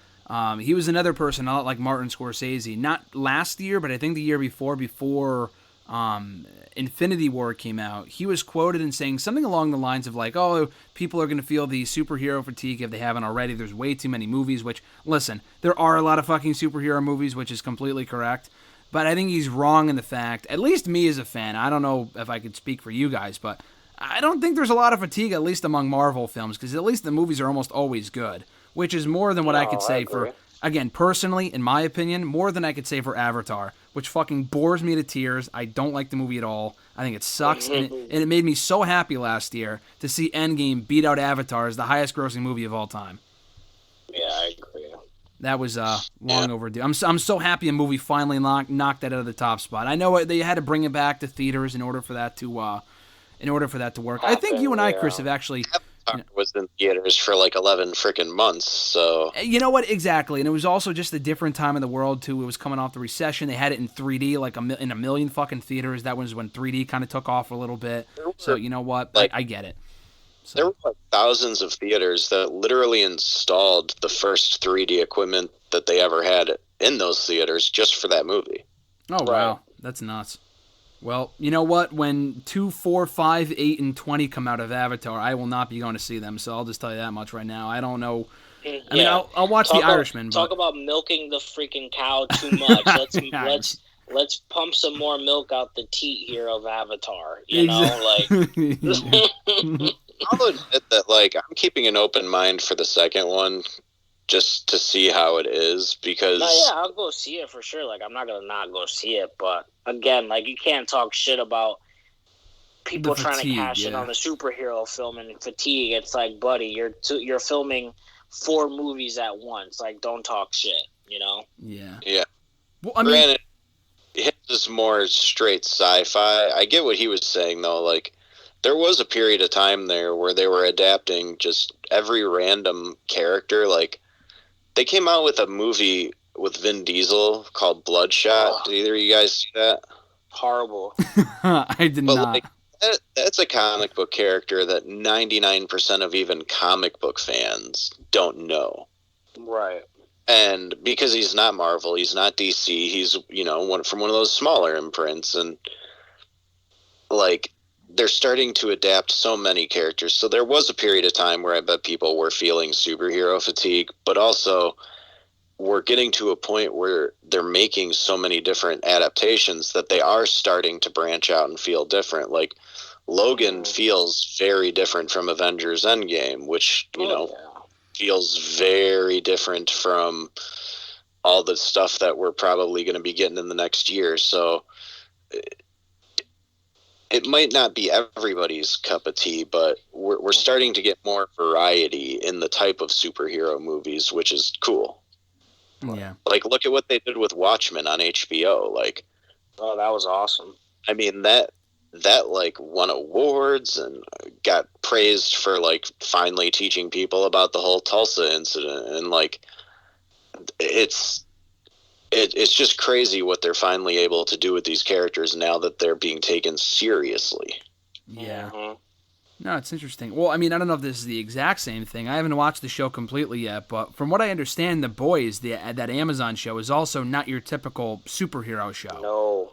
he was another person, not like Martin Scorsese, not last year, but I think the year before Infinity War came out. He was quoted in saying something along the lines of like, oh, people are going to feel the superhero fatigue if they haven't already. There's way too many movies, which, listen, there are a lot of fucking superhero movies, which is completely correct. But I think he's wrong in the fact, at least me as a fan, I don't know if I could speak for you guys, but I don't think there's a lot of fatigue, at least among Marvel films, because at least the movies are almost always good, which is more than what I could say for, again, personally, in my opinion, more than I could say for Avatar, which fucking bores me to tears. I don't like the movie at all. I think it sucks, and it made me so happy last year to see Endgame beat out Avatar as the highest grossing movie of all time. Yeah, I agree. That was long overdue. I'm so happy a movie finally knocked that out of the top spot. I know they had to bring it back to theaters in order for that to work. I think you and I, Chris, have actually. Avatar was in theaters for like 11 freaking months, so. You know what? Exactly. And it was also just a different time in the world, too. It was coming off the recession. They had it in 3D, like in a million fucking theaters. That was when 3D kind of took off a little bit. So, you know what? Like, I get it. So. There were like thousands of theaters that literally installed the first 3D equipment that they ever had in those theaters just for that movie. Oh, wow. That's nuts. Well, you know what? When 2, 4, 5, 8, and 20 come out of Avatar, I will not be going to see them. So I'll just tell you that much right now. I don't know. I mean, I'll watch The Irishman. Talk about milking the freaking cow too much. Let's pump some more milk out the teat here of Avatar. You know, like. I'll admit that, like, I'm keeping an open mind for the second one, just to see how it is, because. No, yeah, I'll go see it for sure. Like, I'm not gonna not go see it, but again, like, you can't talk shit about people trying to cash in on the superhero film and fatigue. It's like, buddy, you're filming 4 movies at once. Like, don't talk shit. You know? Yeah. Yeah. Well, I mean, granted, his is more straight sci-fi. I get what he was saying though, like. There was a period of time there where they were adapting just every random character. Like, they came out with a movie with Vin Diesel called Bloodshot. Did either of you guys see that? Horrible. I did not. Like, that's a comic book character that 99% of even comic book fans don't know. Right. And because he's not Marvel, he's not DC, he's, from one of those smaller imprints. And, like, they're starting to adapt so many characters. So there was a period of time where I bet people were feeling superhero fatigue, but also we're getting to a point where they're making so many different adaptations that they are starting to branch out and feel different. Like Logan feels very different from Avengers Endgame, which, feels very different from all the stuff that we're probably going to be getting in the next year. So it might not be everybody's cup of tea, but we're starting to get more variety in the type of superhero movies, which is cool. Yeah. Like, look at what they did with Watchmen on HBO. Like, oh, that was awesome. I mean, that like won awards and got praised for like finally teaching people about the whole Tulsa incident, and like it's just crazy what they're finally able to do with these characters now that they're being taken seriously. Yeah. Mm-hmm. No, it's interesting. Well, I mean, I don't know if this is the exact same thing. I haven't watched the show completely yet, but from what I understand, The Boys, that Amazon show, is also not your typical superhero show. No,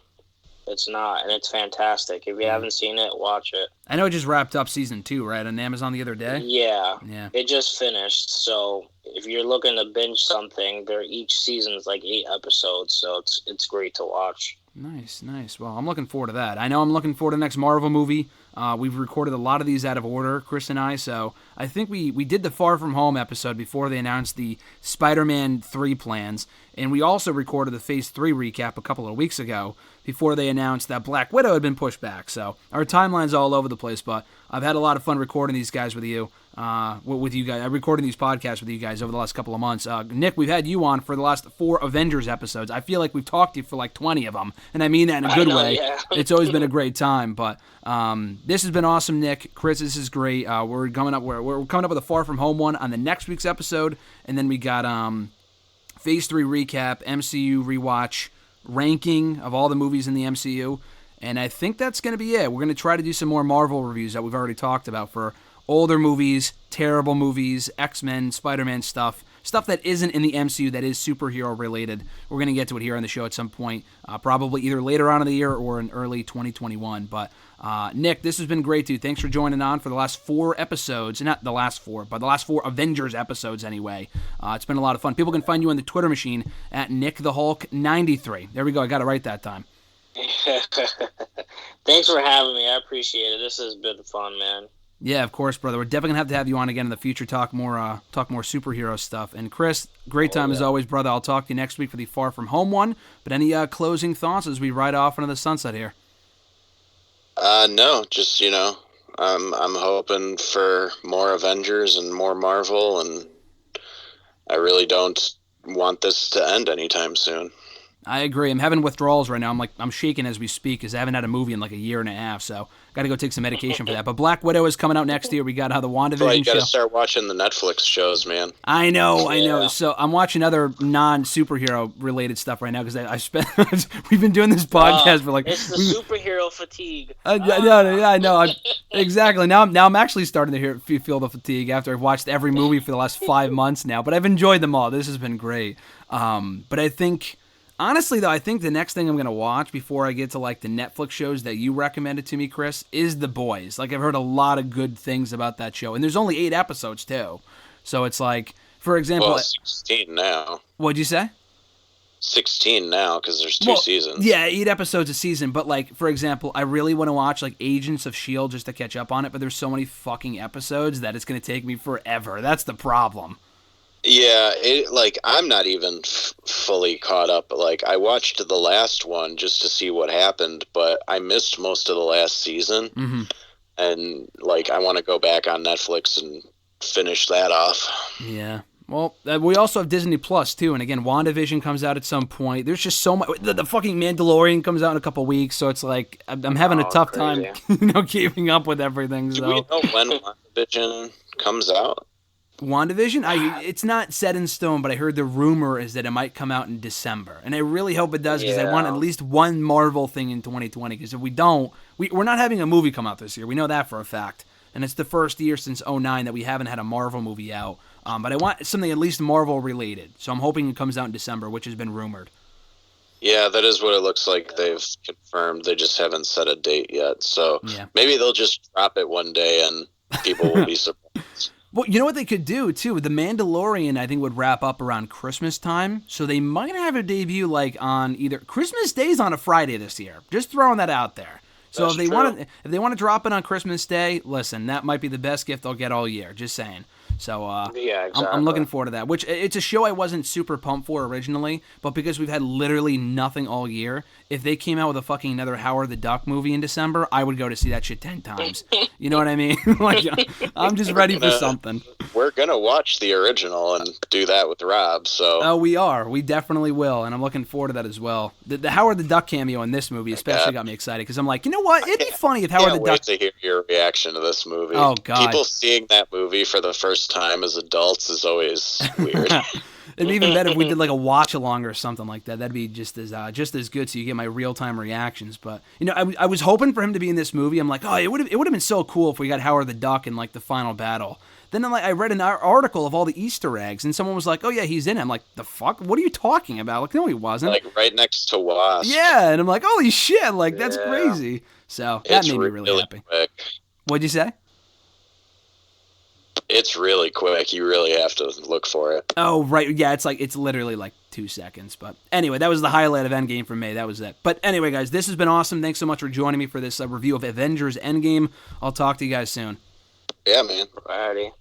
it's not, and it's fantastic. If you haven't seen it, watch it. I know it just wrapped up season 2, right, on Amazon the other day? Yeah. It just finished, so if you're looking to binge something, each season's like 8 episodes, so it's great to watch. Nice. Well, I'm looking forward to that. I know I'm looking forward to the next Marvel movie. We've recorded a lot of these out of order, Chris and I, so I think we did the Far From Home episode before they announced the Spider-Man 3 plans, and we also recorded the Phase 3 recap a couple of weeks ago before they announced that Black Widow had been pushed back. So our timeline's all over the place, but I've had a lot of fun recording these guys with you. with you guys. I'm recording these podcasts with you guys over the last couple of months. Nick, we've had you on for the last 4 Avengers episodes. I feel like we've talked to you for like 20 of them, and I mean that in a good way. Yeah. It's always been a great time, but this has been awesome, Nick. Chris, this is great. We're coming up with a Far From Home one on the next week's episode, and then we got Phase 3 recap, MCU Rewatch, ranking of all the movies in the MCU, and I think that's going to be it. We're going to try to do some more Marvel reviews that we've already talked about for older movies, terrible movies, X-Men, Spider-Man stuff that isn't in the MCU that is superhero related. We're going to get to it here on the show at some point, probably either later on in the year or in early 2021. But Nick, this has been great, dude. Thanks for joining on for the last 4 episodes. Not the last 4, but the last 4 Avengers episodes anyway. It's been a lot of fun. People can find you on the Twitter machine at NickTheHulk93. There we go. I got it right that time. Thanks for having me. I appreciate it. This has been fun, man. Yeah, of course, brother. We're definitely going to have you on again in the future, talk more superhero stuff. And Chris, great time as always, brother. I'll talk to you next week for the Far From Home one. But any closing thoughts as we ride off into the sunset here? No, just, I'm hoping for more Avengers and more Marvel, and I really don't want this to end anytime soon. I agree. I'm having withdrawals right now. I'm shaking as we speak because I haven't had a movie in like a year and a half, so got to go take some medication for that. But Black Widow is coming out next year. We got the WandaVision show. You got to start watching the Netflix shows, man. I know. So I'm watching other non-superhero related stuff right now because I spent. We've been doing this podcast for like. It's the superhero fatigue. Yeah, I know. Exactly. Now I'm actually starting to feel the fatigue after I've watched every movie for the last 5 months now. But I've enjoyed them all. This has been great. But I think. Honestly, though, I think the next thing I'm going to watch before I get to, like, the Netflix shows that you recommended to me, Chris, is The Boys. Like, I've heard a lot of good things about that show. And there's only 8 episodes, too. So it's like, for example... Well, 16 now. What'd you say? 16 now, because there's 2 seasons. Yeah, 8 episodes a season. But, like, for example, I really want to watch, like, Agents of S.H.I.E.L.D. just to catch up on it. But there's so many fucking episodes that it's going to take me forever. That's the problem. Yeah, I'm not even fully caught up. Like, I watched the last one just to see what happened, but I missed most of the last season. Mm-hmm. And, like, I want to go back on Netflix and finish that off. Yeah. Well, we also have Disney Plus, too. And, again, WandaVision comes out at some point. There's just so much. The fucking Mandalorian comes out in a couple weeks, so it's like I'm having a tough time, keeping up with everything. Do we know when WandaVision comes out? WandaVision? It's not set in stone, but I heard the rumor is that it might come out in December. And I really hope it does because I want at least one Marvel thing in 2020. Because if we don't, we're not having a movie come out this year. We know that for a fact. And it's the first year since 2009 that we haven't had a Marvel movie out. But I want something at least Marvel related. So I'm hoping it comes out in December, which has been rumored. Yeah, that is what it looks like they've confirmed. They just haven't set a date yet. So maybe they'll just drop it one day and people will be surprised. Well, you know what they could do, too? The Mandalorian, I think, would wrap up around Christmas time. So they might have a debut, like, on either... Christmas Day's on a Friday this year. Just throwing that out there. So if they want to drop it on Christmas Day, listen, that might be the best gift they'll get all year. Just saying. So yeah, exactly. I'm looking forward to that. Which it's a show I wasn't super pumped for originally, but because we've had literally nothing all year, if they came out with a fucking another Howard the Duck movie in December, I would go to see that shit 10 times. You know what I mean? Like, I'm just ready for something. We're gonna watch the original and do that with Rob. So we are. We definitely will, and I'm looking forward to that as well. The Howard the Duck cameo in this movie especially got me excited because I'm like, you know what? It'd be funny if Howard the Duck. I can't wait to hear your reaction to this movie. Oh God! People seeing that movie for the first time as adults is always weird. It'd be even better if we did like a watch along or something like that. That'd be just as good, so you get my real time reactions. But I was hoping for him to be in this movie. I'm like, oh, it would have been so cool if we got Howard the Duck in like the final battle. Then I read an article of all the Easter eggs, and someone was like, oh yeah, he's in it. I'm like, the fuck? What are you talking about? Like, no, he wasn't. Like right next to Wasp. Yeah, and I'm like, holy shit! Like that's crazy. So that made me really happy. Quick. What'd you say? It's really quick. You really have to look for it. Oh, right. Yeah, it's literally like 2 seconds. But anyway, that was the highlight of Endgame for me. That was it. But anyway, guys, this has been awesome. Thanks so much for joining me for this review of Avengers Endgame. I'll talk to you guys soon. Yeah, man. Alrighty.